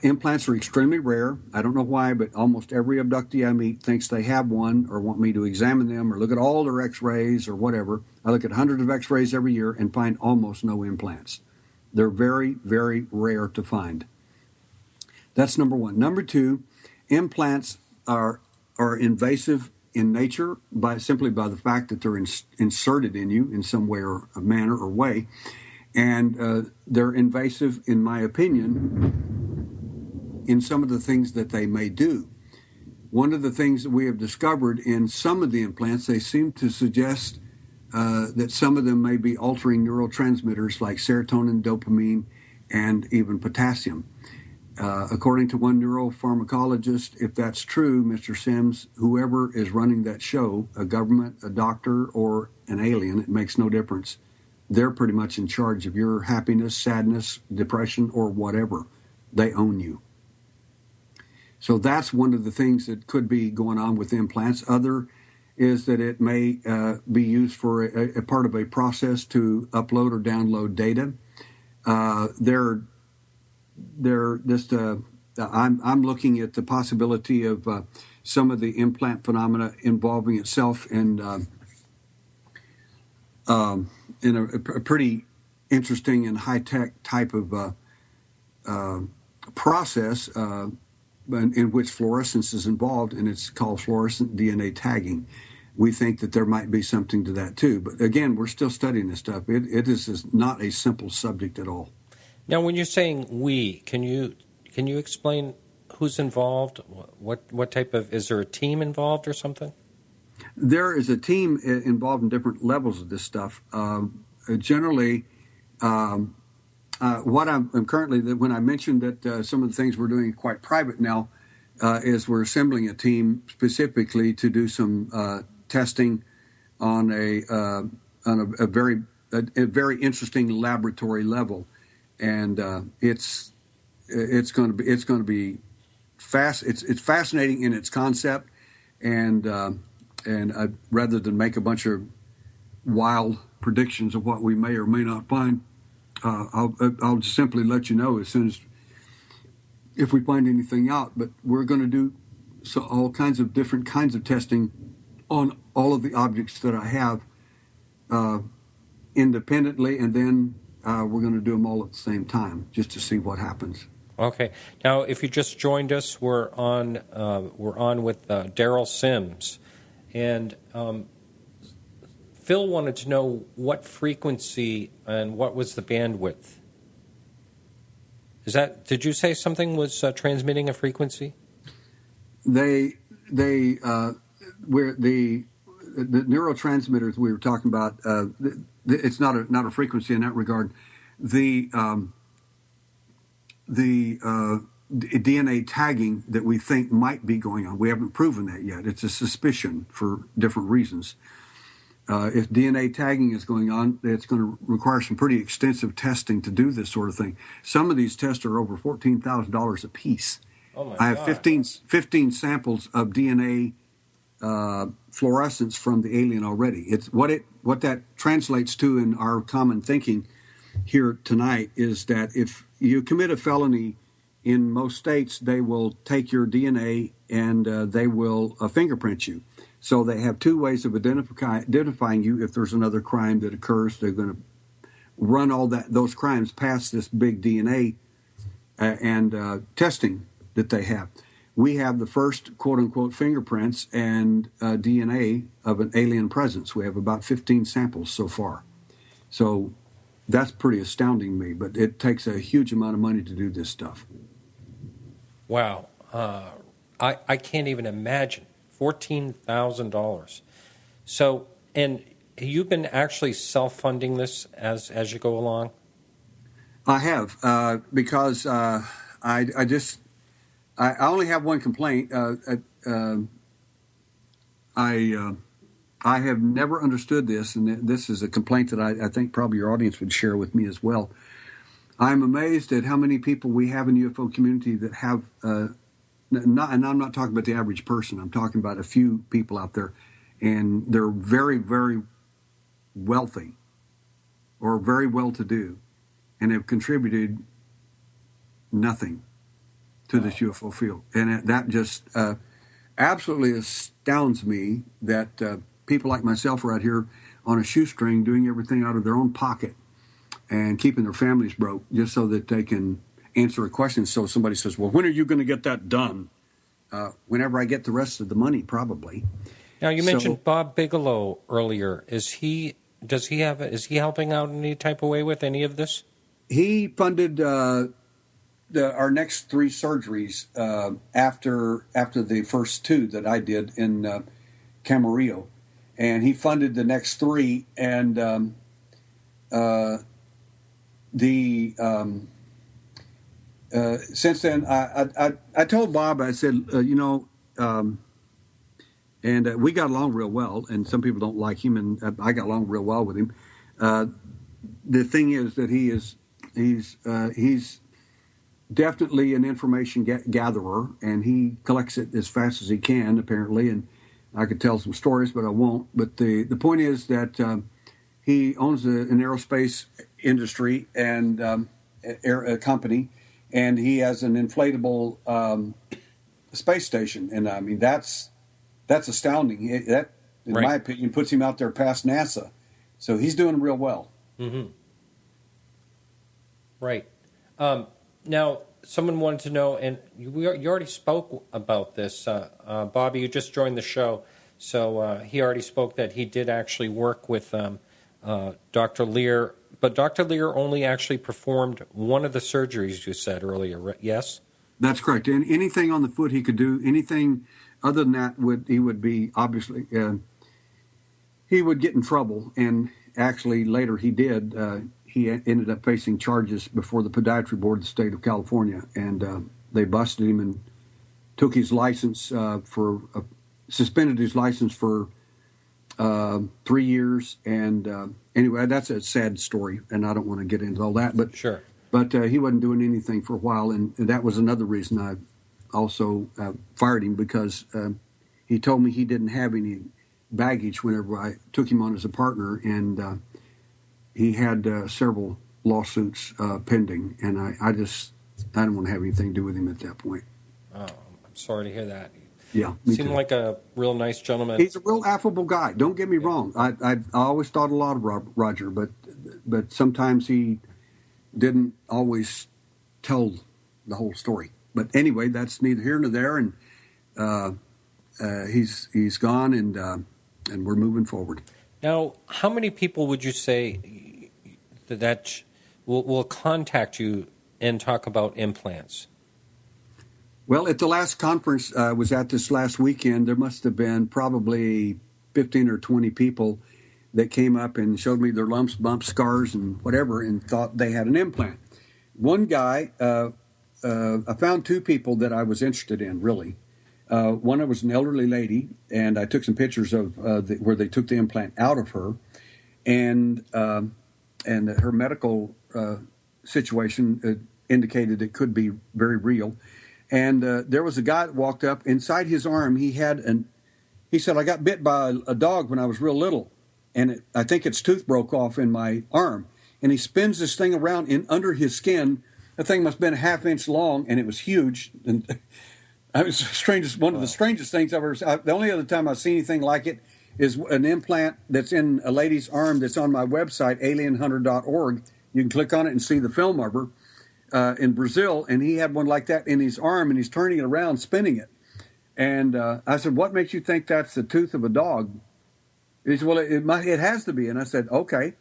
S8: Implants are extremely rare. I don't know why, but almost every abductee I meet thinks they have one or want me to examine them or look at all their x-rays or whatever. I look at hundreds of x-rays every year and find almost no implants. They're very, very rare to find. That's number one. Number two, implants are invasive in nature simply by the fact that they're inserted in you in some way or a manner or way. And they're invasive, in my opinion, in some of the things that they may do. One of the things that we have discovered in some of the implants, they seem to suggest that some of them may be altering neurotransmitters like serotonin, dopamine, and even potassium. According to one neuropharmacologist, if that's true, Mr. Sims, whoever is running that show, a government, a doctor, or an alien, it makes no difference. They're pretty much in charge of your happiness, sadness, depression, or whatever. They own you. So that's one of the things that could be going on with implants. Other is that it may be used for a part of a process to upload or download data. I'm looking at the possibility of some of the implant phenomena involving itself in a pretty interesting and high-tech type of process in which fluorescence is involved, and it's called fluorescent DNA tagging. We think that there might be something to that too. But again, we're still studying this stuff. It is not a simple subject at all.
S6: Now, when you're saying we, can you explain who's involved? What type of, is there a team involved or something?
S8: There is a team involved in different levels of this stuff. Generally, what I'm currently, when I mentioned that some of the things we're doing quite private now, is we're assembling a team specifically to do some testing on a very interesting laboratory level, and it's going to be fast. It's fascinating in its concept, and rather than make a bunch of wild predictions of what we may or may not find, I'll just simply let you know as soon as if we find anything out. But we're going to do all kinds of different kinds of testing on all of the objects that I have independently, and then we're going to do them all at the same time just to see what happens.
S6: Okay. Now, if you just joined us, we're on with Derrel Sims, and Phil wanted to know what frequency and what was the bandwidth. Did you say something was transmitting a frequency?
S8: The neurotransmitters we were talking about, it's not a frequency in that regard. The DNA tagging that we think might be going on, we haven't proven that yet. It's a suspicion for different reasons. If DNA tagging is going on, it's going to require some pretty extensive testing to do this sort of thing. Some of these tests are over $14,000 a piece.
S6: Oh my
S8: I have
S6: God.
S8: 15 samples of DNA fluorescence from the alien already. It's what that translates to in our common thinking here tonight is that if you commit a felony in most states, they will take your DNA and they will fingerprint you. So they have two ways of identifying you. If there's another crime that occurs, they're going to run those crimes past this big DNA and testing that they have. We have the first quote-unquote fingerprints and DNA of an alien presence. We have about 15 samples so far. So that's pretty astounding to me, but it takes a huge amount of money to do this stuff.
S6: Wow. I can't even imagine. $14,000. So, and you've been actually self-funding this as you go along?
S8: I have, because I only have one complaint. I have never understood this, and this is a complaint that I think probably your audience would share with me as well. I'm amazed at how many people we have in the UFO community that have, and I'm not talking about the average person, I'm talking about a few people out there, and they're very, very wealthy or very well-to-do and have contributed nothing to this UFO field. And that just absolutely astounds me that people like myself are out here on a shoestring doing everything out of their own pocket and keeping their families broke just so that they can answer a question. So somebody says, well, when are you going to get that done? Whenever I get the rest of the money, probably.
S6: Now, you mentioned Bob Bigelow earlier. Is he helping out in any type of way with any of this?
S8: He funded our next 3 surgeries after the first 2 that I did in Camarillo. And he funded the next 3, and since then, I told Bob, I said, and we got along real well, and some people don't like him, and I got along real well with him. The thing is that he's definitely an information gatherer, and he collects it as fast as he can, apparently, and I could tell some stories, but I won't. But the point is that he owns an aerospace industry and a company, and he has an inflatable space station. And I mean, that's astounding. That, in my opinion, puts him out there past NASA. So he's doing real well.
S6: Mm-hmm. Right. Now, someone wanted to know, and you already spoke about this. Bobby, you just joined the show, so he already spoke that he did actually work with Dr. Lear, but Dr. Lear only actually performed one of the surgeries you said earlier, yes?
S8: That's correct. And anything on the foot he could do, anything other than that, he would be, obviously, he would get in trouble, and actually later he did. He ended up facing charges before the podiatry board of the state of California, and they busted him and took his license suspended his license for 3 years. And anyway, that's a sad story, and I don't want to get into all that. But
S6: sure.
S8: But he wasn't doing anything for a while, and that was another reason I also fired him, because he told me he didn't have any baggage whenever I took him on as a partner, and he had several lawsuits pending, and I didn't want to have anything to do with him at that point.
S6: Oh, I'm sorry to hear that.
S8: Yeah,
S6: seemed like a real nice gentleman.
S8: He's a real affable guy. Don't get me wrong. I always thought a lot of Roger, but sometimes he didn't always tell the whole story. But anyway, that's neither here nor there, and he's gone, and we're moving forward.
S6: Now, how many people would you say that will contact you and talk about implants?
S8: Well, at the last conference I was at this last weekend, there must have been probably 15 or 20 people that came up and showed me their lumps, bumps, scars, and whatever, and thought they had an implant. One guy, I found 2 people that I was interested in, really. One was an elderly lady, and I took some pictures of where they took the implant out of her, and her medical situation indicated it could be very real. And there was a guy that walked up. Inside his arm, he said, I got bit by a dog when I was real little, and I think its tooth broke off in my arm. And he spins this thing around under his skin, That thing must have been a half-inch long, and it was huge. And it was one of the strangest things I've ever seen. The only other time I've seen anything like it is an implant that's in a lady's arm that's on my website, alienhunter.org. You can click on it and see the film of her in Brazil, and he had one like that in his arm, and he's turning it around, spinning it. And I said, what makes you think that's the tooth of a dog? He said, well, it has to be. And I said, okay.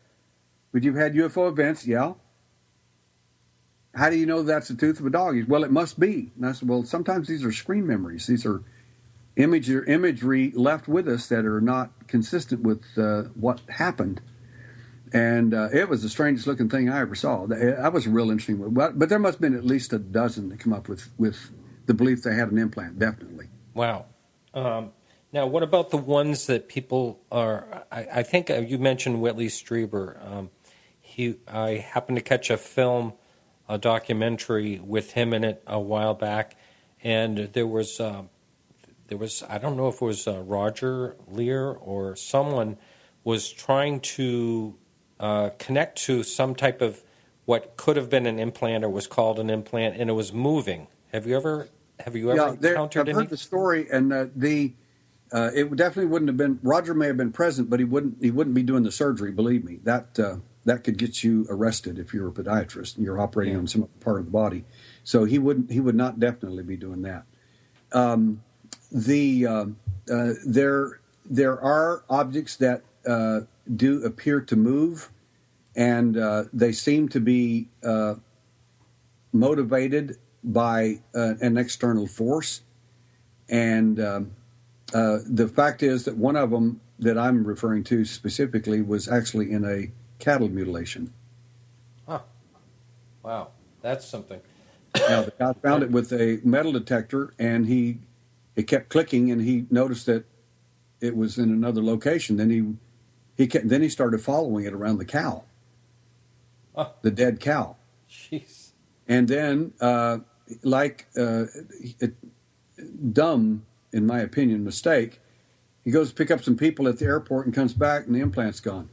S8: But you've had UFO events? Yeah. How do you know that's the tooth of a dog? He said, well, it must be. And I said, well, sometimes these are screen memories. These are imagery left with us that are not consistent with what happened. And it was the strangest looking thing I ever saw. That was a real interesting one. But there must have been at least a dozen that come up with the belief they had an implant, definitely.
S6: Wow. Now, what about the ones that people are... I think you mentioned Whitley Strieber. I happened to catch a documentary with him in it a while back, and there was I don't know if it was Roger Lear or someone was trying to connect to some type of what could have been an implant or was called an implant, and it was moving. Have you ever encountered
S8: I've heard the story, and it definitely wouldn't have been. Roger may have been present, but he wouldn't be doing the surgery. Believe me, that could get you arrested if you're a podiatrist and you're operating on some part of the body. So he would not definitely be doing that. There are objects that do appear to move, and they seem to be motivated by an external force. And the fact is that one of them that I'm referring to specifically was actually in a cattle mutilation.
S6: Huh. Wow, that's something.
S8: Now, the guy found it with a metal detector, and it kept clicking, and he noticed that it was in another location. Then he started following it around the cow, the dead cow.
S6: Jeez. And
S8: then, dumb, in my opinion, mistake, he goes to pick up some people at the airport and comes back, and the implant's gone.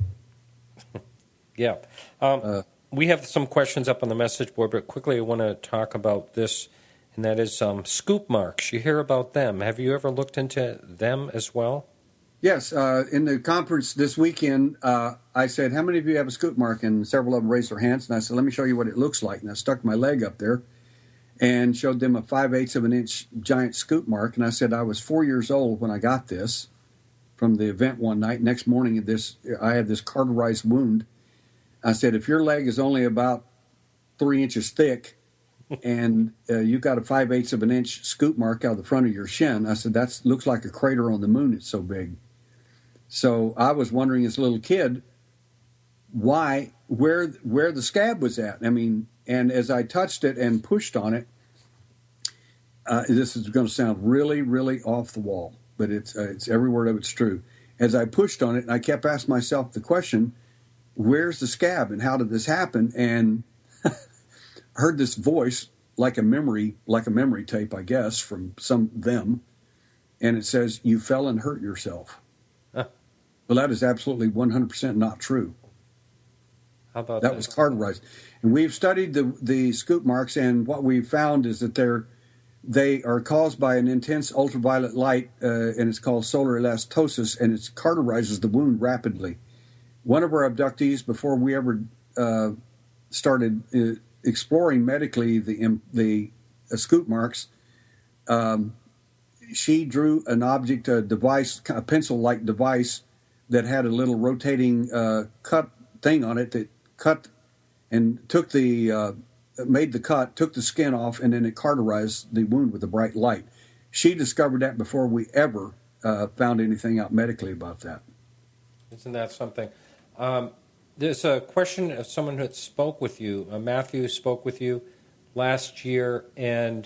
S6: Yeah. We have some questions up on the message board, but quickly I want to talk about this, and that is scoop marks. You hear about them. Have you ever looked into them as well?
S8: Yes. In the conference this weekend, I said, how many of you have a scoop mark? And several of them raised their hands, and I said, let me show you what it looks like. And I stuck my leg up there and showed them a 5/8 of an inch giant scoop mark. And I said, I was 4 years old when I got this from the event one night. Next morning, I had this cauterized wound. I said, if your leg is only about 3 inches thick and you got a 5/8 of an inch scoop mark out of the front of your shin, I said, that looks like a crater on the moon. It's so big. So I was wondering as a little kid where the scab was at. I mean, and as I touched it and pushed on it, this is going to sound really, really off the wall, but it's every word of it's true. As I pushed on it, and I kept asking myself the question, where's the scab and how did this happen? And heard this voice like a memory tape, I guess, from them. And it says, you fell and hurt yourself. Huh. Well, that is absolutely 100% not true.
S6: How about
S8: that? That was cauterized. And we've studied the scoop marks, and what we've found is that they are caused by an intense ultraviolet light, and it's called solar elastosis, and it cauterizes the wound rapidly. One of our abductees, before we ever started exploring medically the scoop marks, she drew an object, a device, a pencil-like device that had a little rotating cut thing on it that cut and made the cut, took the skin off, and then it cauterized the wound with a bright light. She discovered that before we ever found anything out medically about that.
S6: Isn't that something? There's a question of someone who spoke with you. Matthew spoke with you last year, and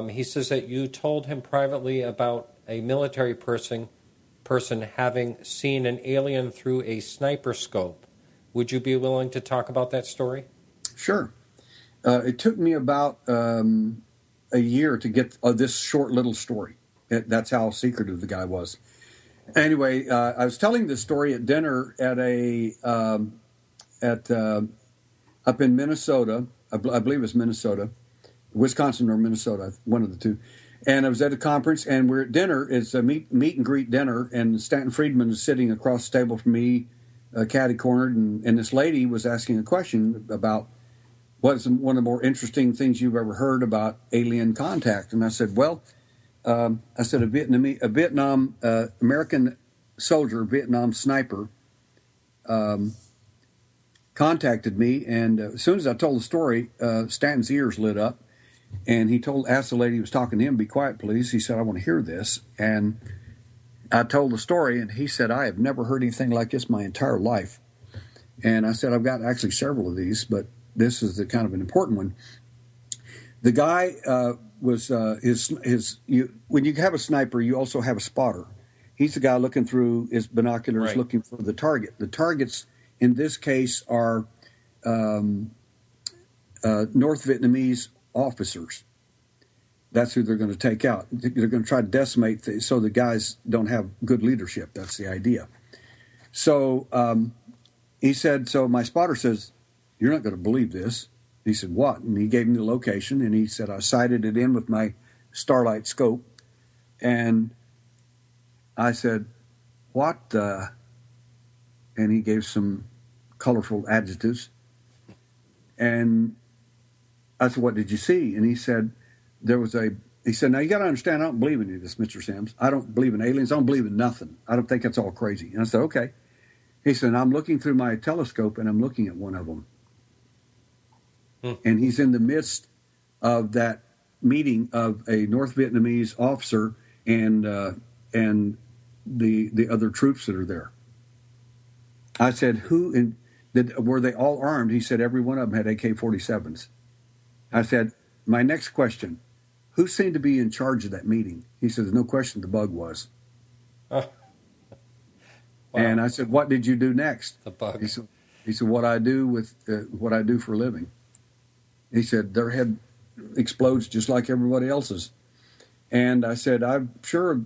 S6: he says that you told him privately about a military person having seen an alien through a sniper scope. Would you be willing to talk about that story?
S8: Sure. It took me about a year to get this short little story. That's how secretive the guy was. Anyway, I was telling this story at dinner at up in Minnesota, I believe it's Minnesota, Wisconsin or Minnesota, one of the two. And I was at a conference, and we're at dinner. It's a meet and greet dinner, and Stanton Friedman is sitting across the table from me, catty-cornered, and this lady was asking a question about what's one of the more interesting things you've ever heard about alien contact. And I said, well, a Vietnam American soldier, Vietnam sniper, contacted me, and as soon as I told the story, Stanton's ears lit up, and he asked the lady who was talking to him, "Be quiet, please." He said, "I want to hear this." And I told the story, and he said, "I have never heard anything like this my entire life." And I said, "I've got actually several of these, but this is the kind of an important one." The guy was when you have a sniper, you also have a spotter. He's the guy looking through his binoculars,
S6: right,
S8: looking for the target. The targets in this case are North Vietnamese officers. That's who they're going to take out. They're going to try to decimate so the guys don't have good leadership. That's the idea. So he said, so my spotter says, "You're not going to believe this." He said, "What?" And he gave me the location, and he said, I sighted it in with my Starlight scope. And I said, "What the?" And he gave some colorful adjectives. And I said, "What did you see?" And he said, he said, "Now you got to understand, I don't believe in any of this, Mr. Sims. I don't believe in aliens. I don't believe in nothing. I don't think that's all crazy." And I said, "Okay." He said, "I'm looking through my telescope and I'm looking at one of them." And he's in the midst of that meeting of a North Vietnamese officer and the other troops that are there. I said, were they all armed? He said, every one of them had AK-47s. I said, my next question, who seemed to be in charge of that meeting? He said, there's no question the bug was.
S6: Wow.
S8: And I said, what did you do next?
S6: The bug.
S8: He said, what I do for a living. He said, their head explodes just like everybody else's. And I said, I'm sure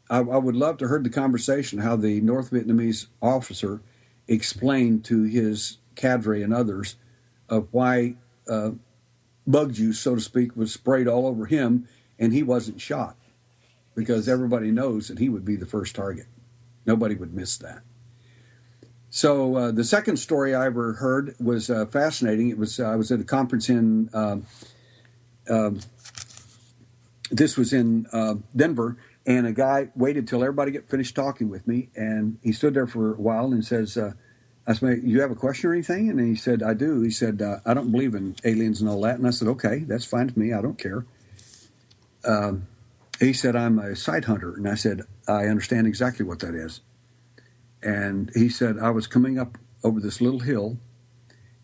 S8: I would love to heard the conversation, how the North Vietnamese officer explained to his cadre and others of why bug juice, so to speak, was sprayed all over him and he wasn't shot, because everybody knows that he would be the first target. Nobody would miss that. So the second story I ever heard was fascinating. It was I was at a conference in this was in Denver, and a guy waited till everybody get finished talking with me, and he stood there for a while and says, I said, "You have a question or anything?" And he said, "I do." He said, "I don't believe in aliens and all that." And I said, "Okay, that's fine with me. I don't care." He said, "I'm a sight hunter." And I said, "I understand exactly what that is." And he said, "I was coming up over this little hill,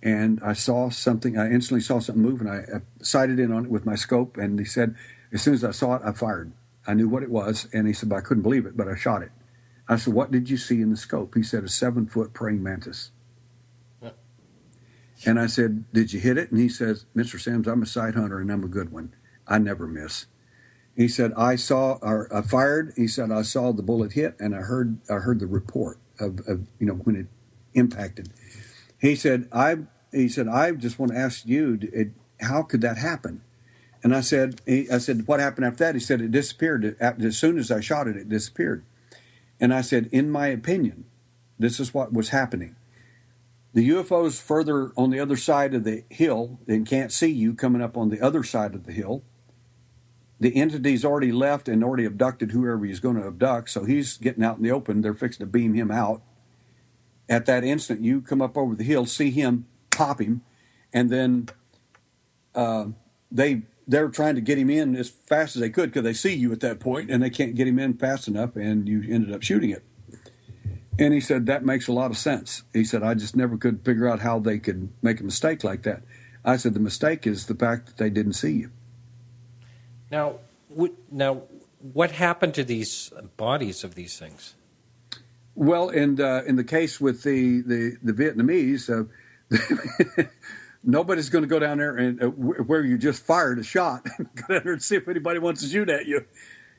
S8: and I saw something. I instantly saw something move, and I sighted in on it with my scope." And he said, "As soon as I saw it, I fired. I knew what it was." And he said, "But I couldn't believe it, but I shot it." I said, "What did you see in the scope?" He said, "A 7-foot praying mantis." Yeah. And I said, "Did you hit it?" And he says, "Mr. Sims, I'm a sight hunter, and I'm a good one. I never miss." He said, I fired. He said, "I saw the bullet hit, and I heard the report of when it impacted." He said, I just want to ask you, how could that happen?" And I said, "What happened after that?" He said, "It disappeared. As soon as I shot it, it disappeared." And I said, "In my opinion, this is what was happening. The UFO's further on the other side of the hill and can't see you coming up on the other side of the hill. The entity's already left and already abducted whoever he's going to abduct, so he's getting out in the open. They're fixing to beam him out. At that instant, you come up over the hill, see him, pop him, and then they're trying to get him in as fast as they could because they see you at that point, and they can't get him in fast enough, and you ended up shooting it." And he said, "That makes a lot of sense." He said, "I just never could figure out how they could make a mistake like that." I said, "The mistake is the fact that they didn't see you."
S6: Now, what happened to these bodies of these things?
S8: Well, in the case with the Vietnamese, nobody's going to go down there and where you just fired a shot and go down there and see if anybody wants to shoot at you.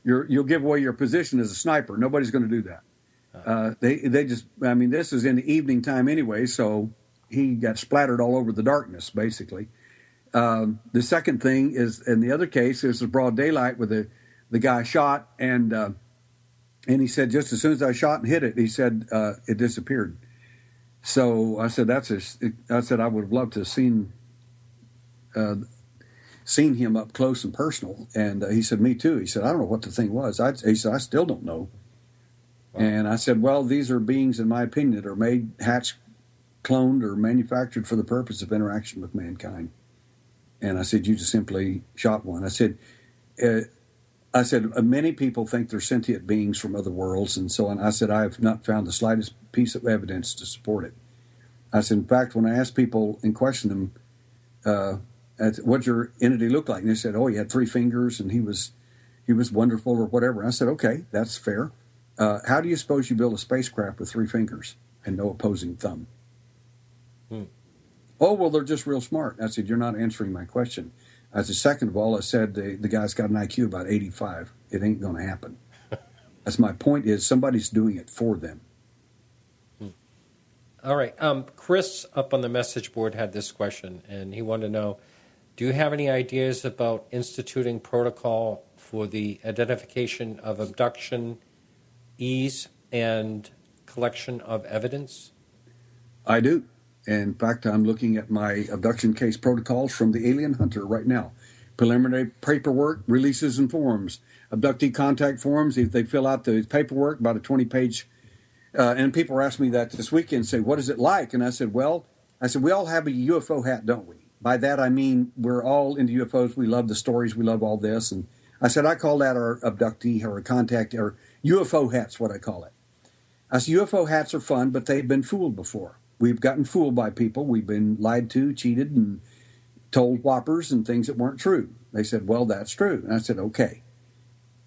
S8: You'll give away your position as a sniper. Nobody's going to do that. They just, I mean, this is in the evening time anyway, so he got splattered all over the darkness, basically. The second thing is, in the other case, there's a broad daylight with the guy shot, and he said just as soon as I shot and hit it, he said it disappeared. So I said I said I would have loved to have seen him up close and personal, and he said me too. He said I don't know what the thing was. He said I still don't know. Wow. And I said, well, these are beings, in my opinion, that are made, hatched, cloned, or manufactured for the purpose of interaction with mankind. And I said, you just simply shot one. I said, many people think they're sentient beings from other worlds and so on. I said, I have not found the slightest piece of evidence to support it. I said, in fact, when I asked people and questioned them, what'd your entity look like? And they said, oh, he had 3 fingers and he was wonderful or whatever. I said, okay, that's fair. How do you suppose you build a spacecraft with 3 fingers and no opposing thumb? Oh, well, they're just real smart. I said, you're not answering my question. I said, second of all, I said the guy's got an IQ about 85. It ain't going to happen. That's my point is somebody's doing it for them.
S6: All right. Chris up on the message board had this question, and he wanted to know, do you have any ideas about instituting protocol for the identification of abduction, ease, and collection of evidence?
S8: I do. In fact, I'm looking at my abduction case protocols from the alien hunter right now. Preliminary paperwork, releases, and forms. Abductee contact forms, if they fill out the paperwork, about a 20-page. And people ask me that this weekend, say, what is it like? And I said, we all have a UFO hat, don't we? By that, I mean, we're all into UFOs. We love the stories. We love all this. And I said, I call that our abductee or contact, or UFO hats, what I call it. I said, UFO hats are fun, but they've been fooled before. We've gotten fooled by people. We've been lied to, cheated, and told whoppers and things that weren't true. They said, well, that's true. And I said, okay.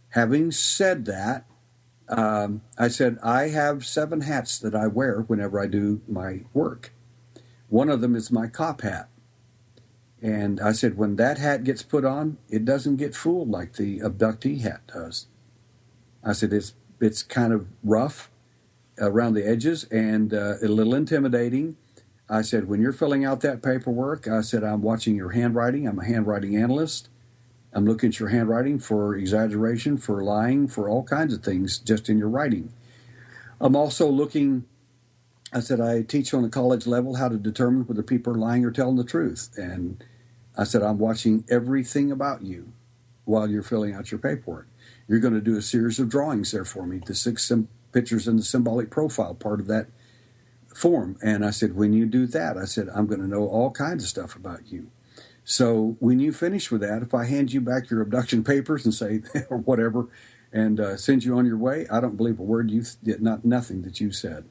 S8: Having said that, I said, I have 7 hats that I wear whenever I do my work. One of them is my cop hat. And I said, when that hat gets put on, it doesn't get fooled like the abductee hat does. I said, it's kind of rough around the edges and a little intimidating. I said, when you're filling out that paperwork, I said, I'm watching your handwriting. I'm a handwriting analyst. I'm looking at your handwriting for exaggeration, for lying, for all kinds of things just in your writing. I'm also looking, I said, I teach on a college level how to determine whether people are lying or telling the truth. And I said, I'm watching everything about you while you're filling out your paperwork. You're going to do a series of drawings there for me, the 6 pictures in the symbolic profile part of that form. And I said, when you do that, I said, I'm going to know all kinds of stuff about you. So when you finish with that, if I hand you back your abduction papers and say, or whatever, and send you on your way, I don't believe a word nothing that you said.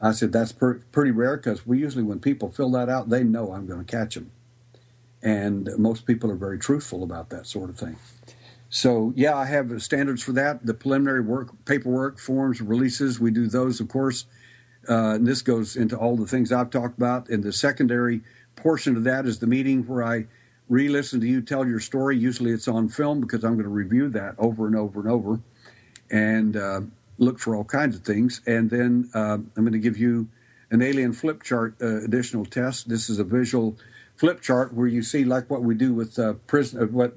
S8: I said, that's pretty rare because we usually, when people fill that out, they know I'm going to catch them. And most people are very truthful about that sort of thing. So, yeah, I have standards for that. The preliminary paperwork, forms, releases, we do those, of course. And this goes into all the things I've talked about. And the secondary portion of that is the meeting where I re-listen to you tell your story. Usually it's on film because I'm going to review that over and over and over and look for all kinds of things. And then I'm going to give you an alien flip chart additional test. This is a visual flip chart where you see like what we do with what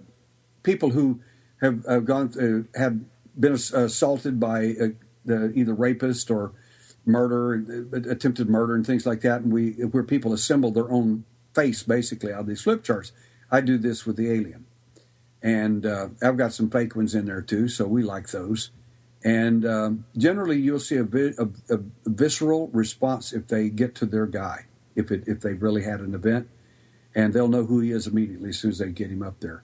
S8: people who have have been assaulted by either rapist or murder, attempted murder, and things like that, and where people assemble their own face basically out of these flip charts. I do this with the alien, and I've got some fake ones in there too, so we like those. And generally, you'll see a visceral response if they get to their guy, if they really had an event, and they'll know who he is immediately as soon as they get him up there.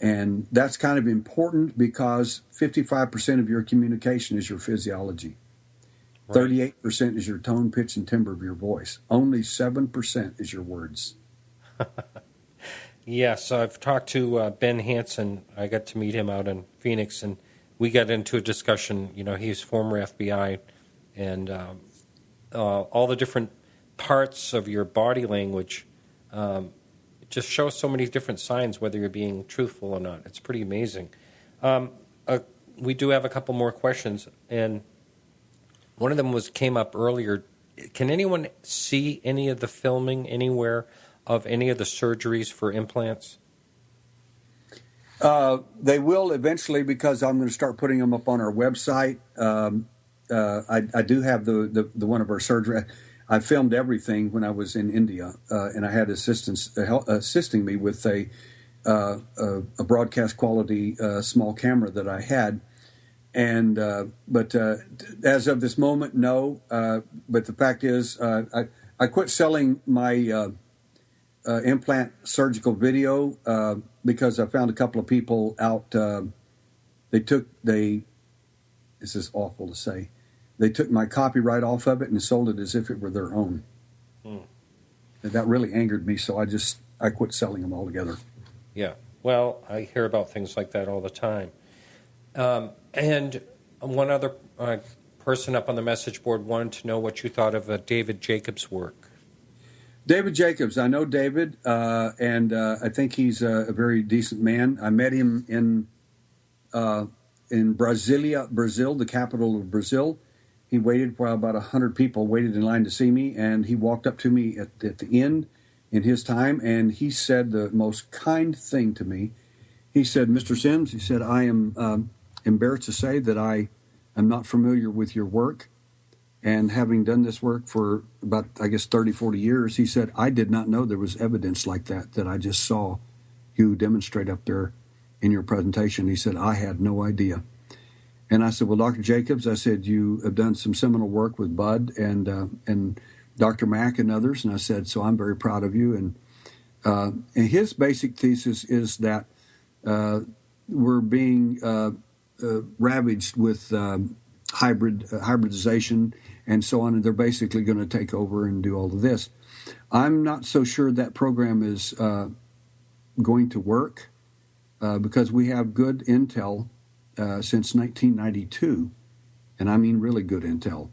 S8: And that's kind of important because 55% of your communication is your physiology. Right. 38% is your tone, pitch, and timbre of your voice. Only 7% is your words.
S6: Yes, I've talked to Ben Hansen. I got to meet him out in Phoenix, and we got into a discussion. You know, he's former FBI, and all the different parts of your body language just shows so many different signs, whether you're being truthful or not. It's pretty amazing. We do have a couple more questions, and one of them came up earlier. Can anyone see any of the filming anywhere of any of the surgeries for implants?
S8: They will eventually, because I'm going to start putting them up on our website. I do have the one of our surgery. I filmed everything when I was in India, and I had assistants assisting me with a broadcast quality small camera that I had. And but as of this moment, no. But the fact is, I quit selling my implant surgical video because I found a couple of people out. This is awful to say. They took my copyright off of it and sold it as if it were their own. And that really angered me, so I quit selling them altogether.
S6: Yeah. Well, I hear about things like that all the time. And one other person up on the message board wanted to know what you thought of David Jacobs' work.
S8: David Jacobs, I know David, and I think he's a very decent man. I met him in Brasilia, Brazil, the capital of Brazil. He waited while about 100 people waited in line to see me, and he walked up to me at the end in his time, and he said the most kind thing to me. He said, "Mr. Sims," he said, "I am embarrassed to say that I am not familiar with your work. And having done this work for about, 30, 40 years," he said, "I did not know there was evidence like that I just saw you demonstrate up there in your presentation." He said, "I had no idea." And I said, "Well, Dr. Jacobs," I said, "you have done some seminal work with Bud and Dr. Mack and others." And I said, "So I'm very proud of you." And his basic thesis is that we're being ravaged with hybridization and so on, and they're basically going to take over and do all of this. I'm not so sure that program is going to work because we have good intel since 1992, and I mean really good intel,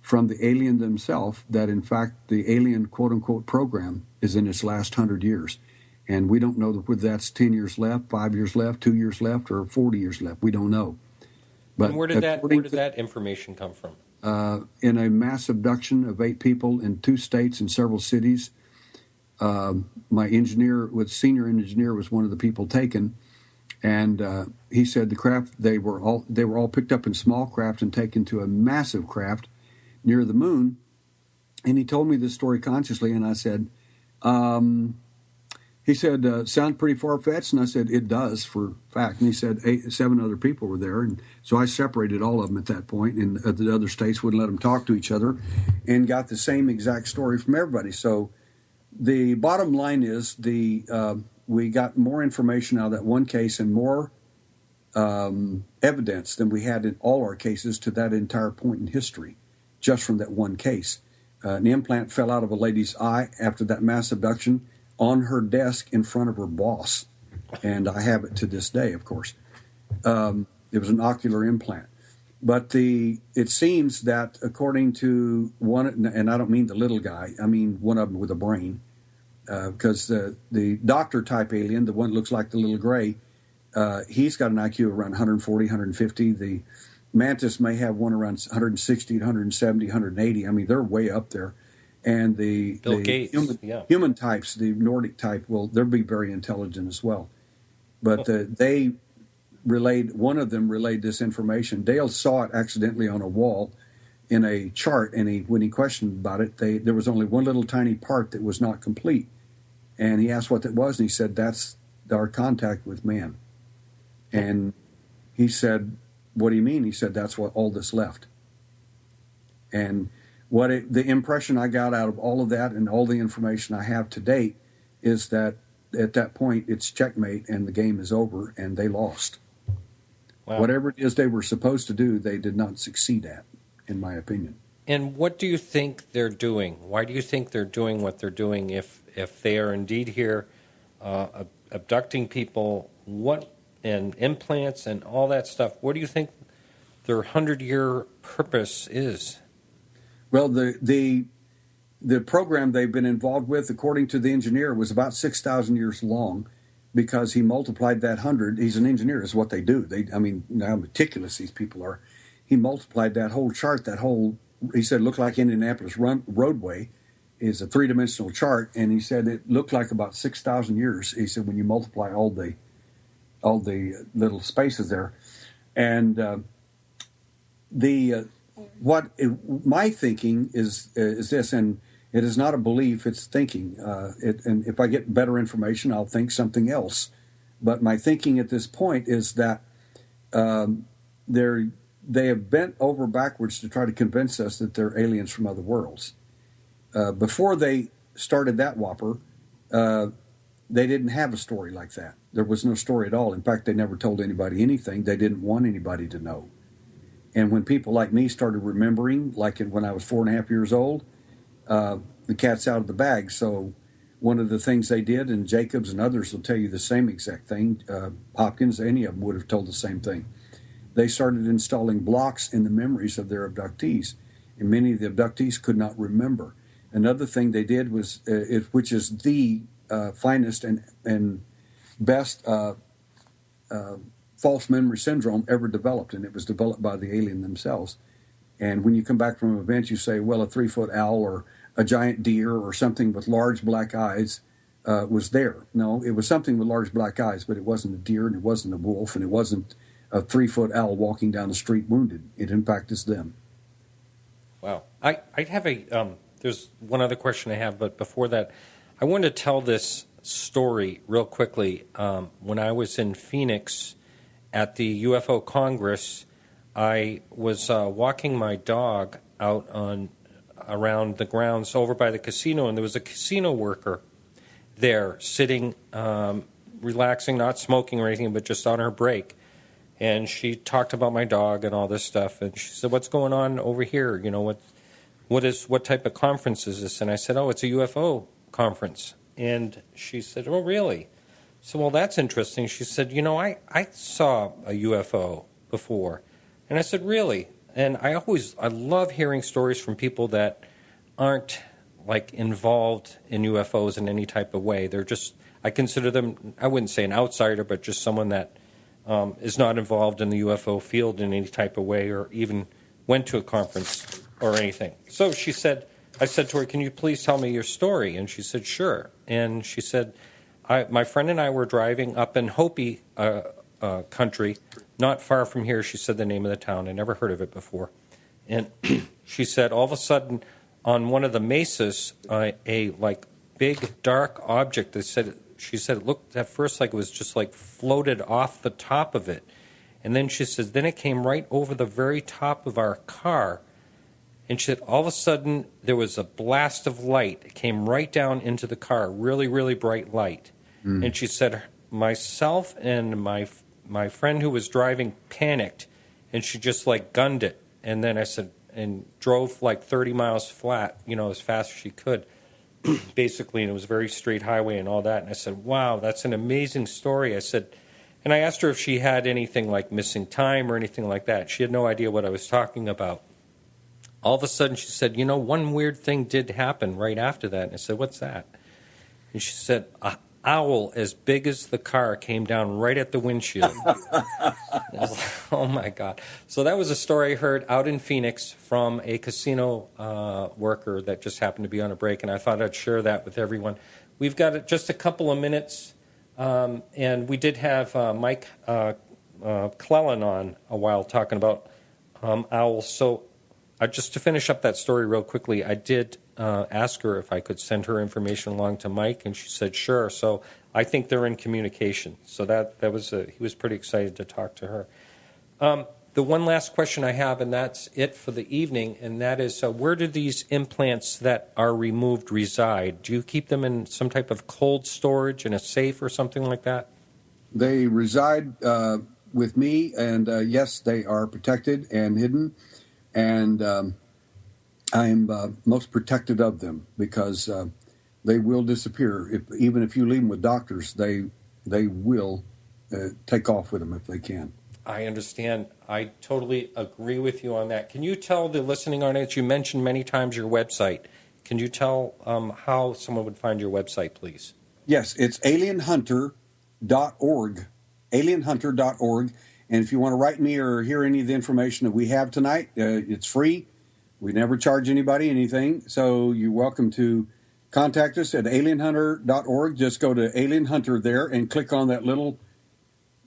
S8: from the alien themselves, that in fact the alien quote-unquote program is in its last 100 years. And we don't know whether that's 10 years left, 5 years left, 2 years left, or 40 years left. We don't know. But
S6: and where did that information come from?
S8: In a mass abduction of 8 people in 2 states and several cities. My senior engineer was one of the people taken, and he said the craft they were all picked up in small craft and taken to a massive craft near the moon. And he told me this story consciously, and I said, he said, "Sounds pretty far-fetched," and I said, "It does, for fact." And he said 7 other people were there, and so I separated all of them at that point, and the other states wouldn't let them talk to each other, and got the same exact story from everybody. So the bottom line is we got more information out of that one case and more evidence than we had in all our cases to that entire point in history, just from that one case. An implant fell out of a lady's eye after that mass abduction on her desk in front of her boss. And I have it to this day, of course. It was an ocular implant. But it seems that according to one, and I don't mean the little guy, I mean one of them with a brain, because the doctor-type alien, the one that looks like the little gray, he's got an IQ around 140, 150. The mantis may have one around 160, 170, 180. I mean, they're way up there. And the human types, the Nordic type, they'll be very intelligent as well. But one of them relayed this information. Dale saw it accidentally on a wall in a chart, and when he questioned about it, there was only one little tiny part that was not complete. And he asked what that was, and he said, "That's our contact with man." And he said, "What do you mean?" He said, "That's what all that's left." And the impression I got out of all of that and all the information I have to date is that at that point it's checkmate and the game is over and they lost. Wow. Whatever it is they were supposed to do, they did not succeed at, in my opinion.
S6: And what do you think they're doing? Why do you think they're doing what they're doing if they are indeed here abducting people, and implants and all that stuff? What do you think their 100-year purpose is?
S8: Well, the program they've been involved with, according to the engineer, was about 6,000 years long, because he multiplied that 100. He's an engineer, is what they do. How meticulous these people are. He multiplied that whole chart, he said, looked like Indianapolis roadway, is a three-dimensional chart, and he said it looked like about 6,000 years. He said when you multiply all the little spaces there, and my thinking is this, and it is not a belief; it's thinking. And if I get better information, I'll think something else. But my thinking at this point is that they have bent over backwards to try to convince us that they're aliens from other worlds. Before they started that whopper, they didn't have a story like that. There was no story at all. In fact, they never told anybody anything. They didn't want anybody to know. And when people like me started remembering, like when I was 4.5 years old, the cat's out of the bag. So one of the things they did, and Jacobs and others will tell you the same exact thing, Hopkins, any of them would have told the same thing. They started installing blocks in the memories of their abductees, and many of the abductees could not remember. Another thing they did was, which is the finest and best false memory syndrome ever developed, and it was developed by the alien themselves. And when you come back from an event, you say, well, a 3-foot owl or a giant deer or something with large black eyes was there. No, it was something with large black eyes, but it wasn't a deer, and it wasn't a wolf, and it wasn't a 3-foot owl walking down the street wounded. It, in fact, is them.
S6: Wow. I have there's one other question I have, but before that, I wanted to tell this story real quickly. When I was in Phoenix at the UFO Congress, I was walking my dog out around the grounds over by the casino, and there was a casino worker there sitting, relaxing, not smoking or anything, but just on her break. And she talked about my dog and all this stuff, and she said, "What's going on over here? You know, what type of conference is this?" And I said, "Oh, it's a UFO conference." And she said, "Oh, really?" So, well, that's interesting. She said, "You know, I saw a UFO before." And I said, "Really?" And I love hearing stories from people that aren't like involved in UFOs in any type of way. They're just, I consider them, I wouldn't say an outsider, but just someone that is not involved in the UFO field in any type of way, or even went to a conference or anything. So she said, I said to her, "Can you please tell me your story?" And she said, "Sure." And she said, my friend and I were driving up in Hopi country, not far from here. She said the name of the town. I never heard of it before. And she said, all of a sudden, on one of the mesas, a like big dark object. She said it looked at first like it was just like floated off the top of it. And then she says, then it came right over the very top of our car. And she said, all of a sudden, there was a blast of light. It came right down into the car, really, really bright light. Mm. And she said, myself and my friend who was driving panicked, and she just like gunned it. And then I said, and drove like 30 miles flat, you know, as fast as she could, basically. And it was a very straight highway and all that. And I said, wow, that's an amazing story. I said, and I asked her if she had anything like missing time or anything like that. She had no idea what I was talking about. All of a sudden, she said, you know, one weird thing did happen right after that. And I said, what's that? And she said, an owl as big as the car came down right at the windshield. I was like, oh, my God. So that was a story I heard out in Phoenix from a casino worker that just happened to be on a break, and I thought I'd share that with everyone. We've got just a couple of minutes, and we did have Mike Clellan on a while talking about owls. So just to finish up that story real quickly, I did ask her if I could send her information along to Mike, and she said sure. So I think they're in communication. So that was he was pretty excited to talk to her. The one last question I have, and that's it for the evening, and that is, where do these implants that are removed reside? Do you keep them in some type of cold storage in a safe or something like that?
S8: They reside with me, and yes, they are protected and hidden. And I'm most protected of them because they will disappear. Even if you leave them with doctors, they will take off with them if they can.
S6: I understand. I totally agree with you on that. Can you tell the listening audience, you mentioned many times your website. Can you tell how someone would find your website, please?
S8: Yes, it's alienhunter.org, alienhunter.org. And if you want to write me or hear any of the information that we have tonight, it's free. We never charge anybody anything, so you're welcome to contact us at alienhunter.org. Just go to Alien Hunter there and click on that little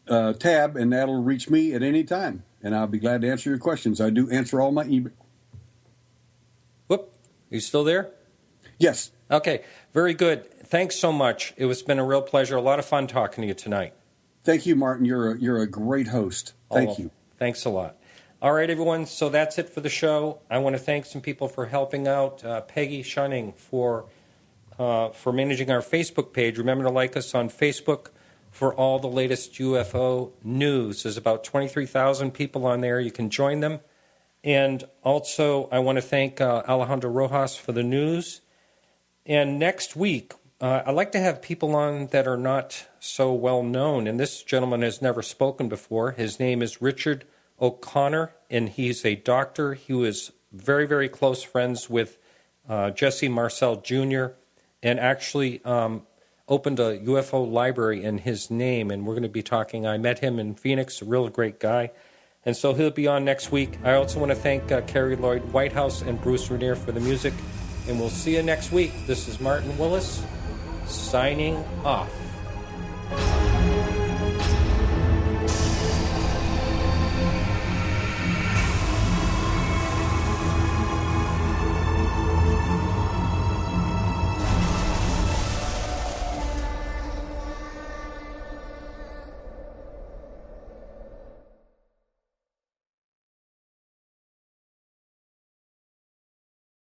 S8: tab, and that'll reach me at any time. And I'll be glad to answer your questions. I do answer all my emails.
S6: Whoop, you still there?
S8: Yes.
S6: Okay, very good. Thanks so much. It's been a real pleasure. A lot of fun talking to you tonight.
S8: Thank you, Martin. You're a great host. Thank you.
S6: Thanks a lot. All right, everyone. So that's it for the show. I want to thank some people for helping out. Peggy Shunning for managing our Facebook page. Remember to like us on Facebook for all the latest UFO news. There's about 23,000 people on there. You can join them. And also, I want to thank Alejandro Rojas for the news. And next week, I'd like to have people on that are not so well known. And this gentleman has never spoken before. His name is Richard O'Connor, and he's a doctor. He was very, very close friends with Jesse Marcel Jr. and actually opened a UFO library in his name. And we're going to be talking. I met him in Phoenix, a real great guy. And so he'll be on next week. I also want to thank Carrie Lloyd Whitehouse and Bruce Renier for the music. And we'll see you next week. This is Martin Willis signing off.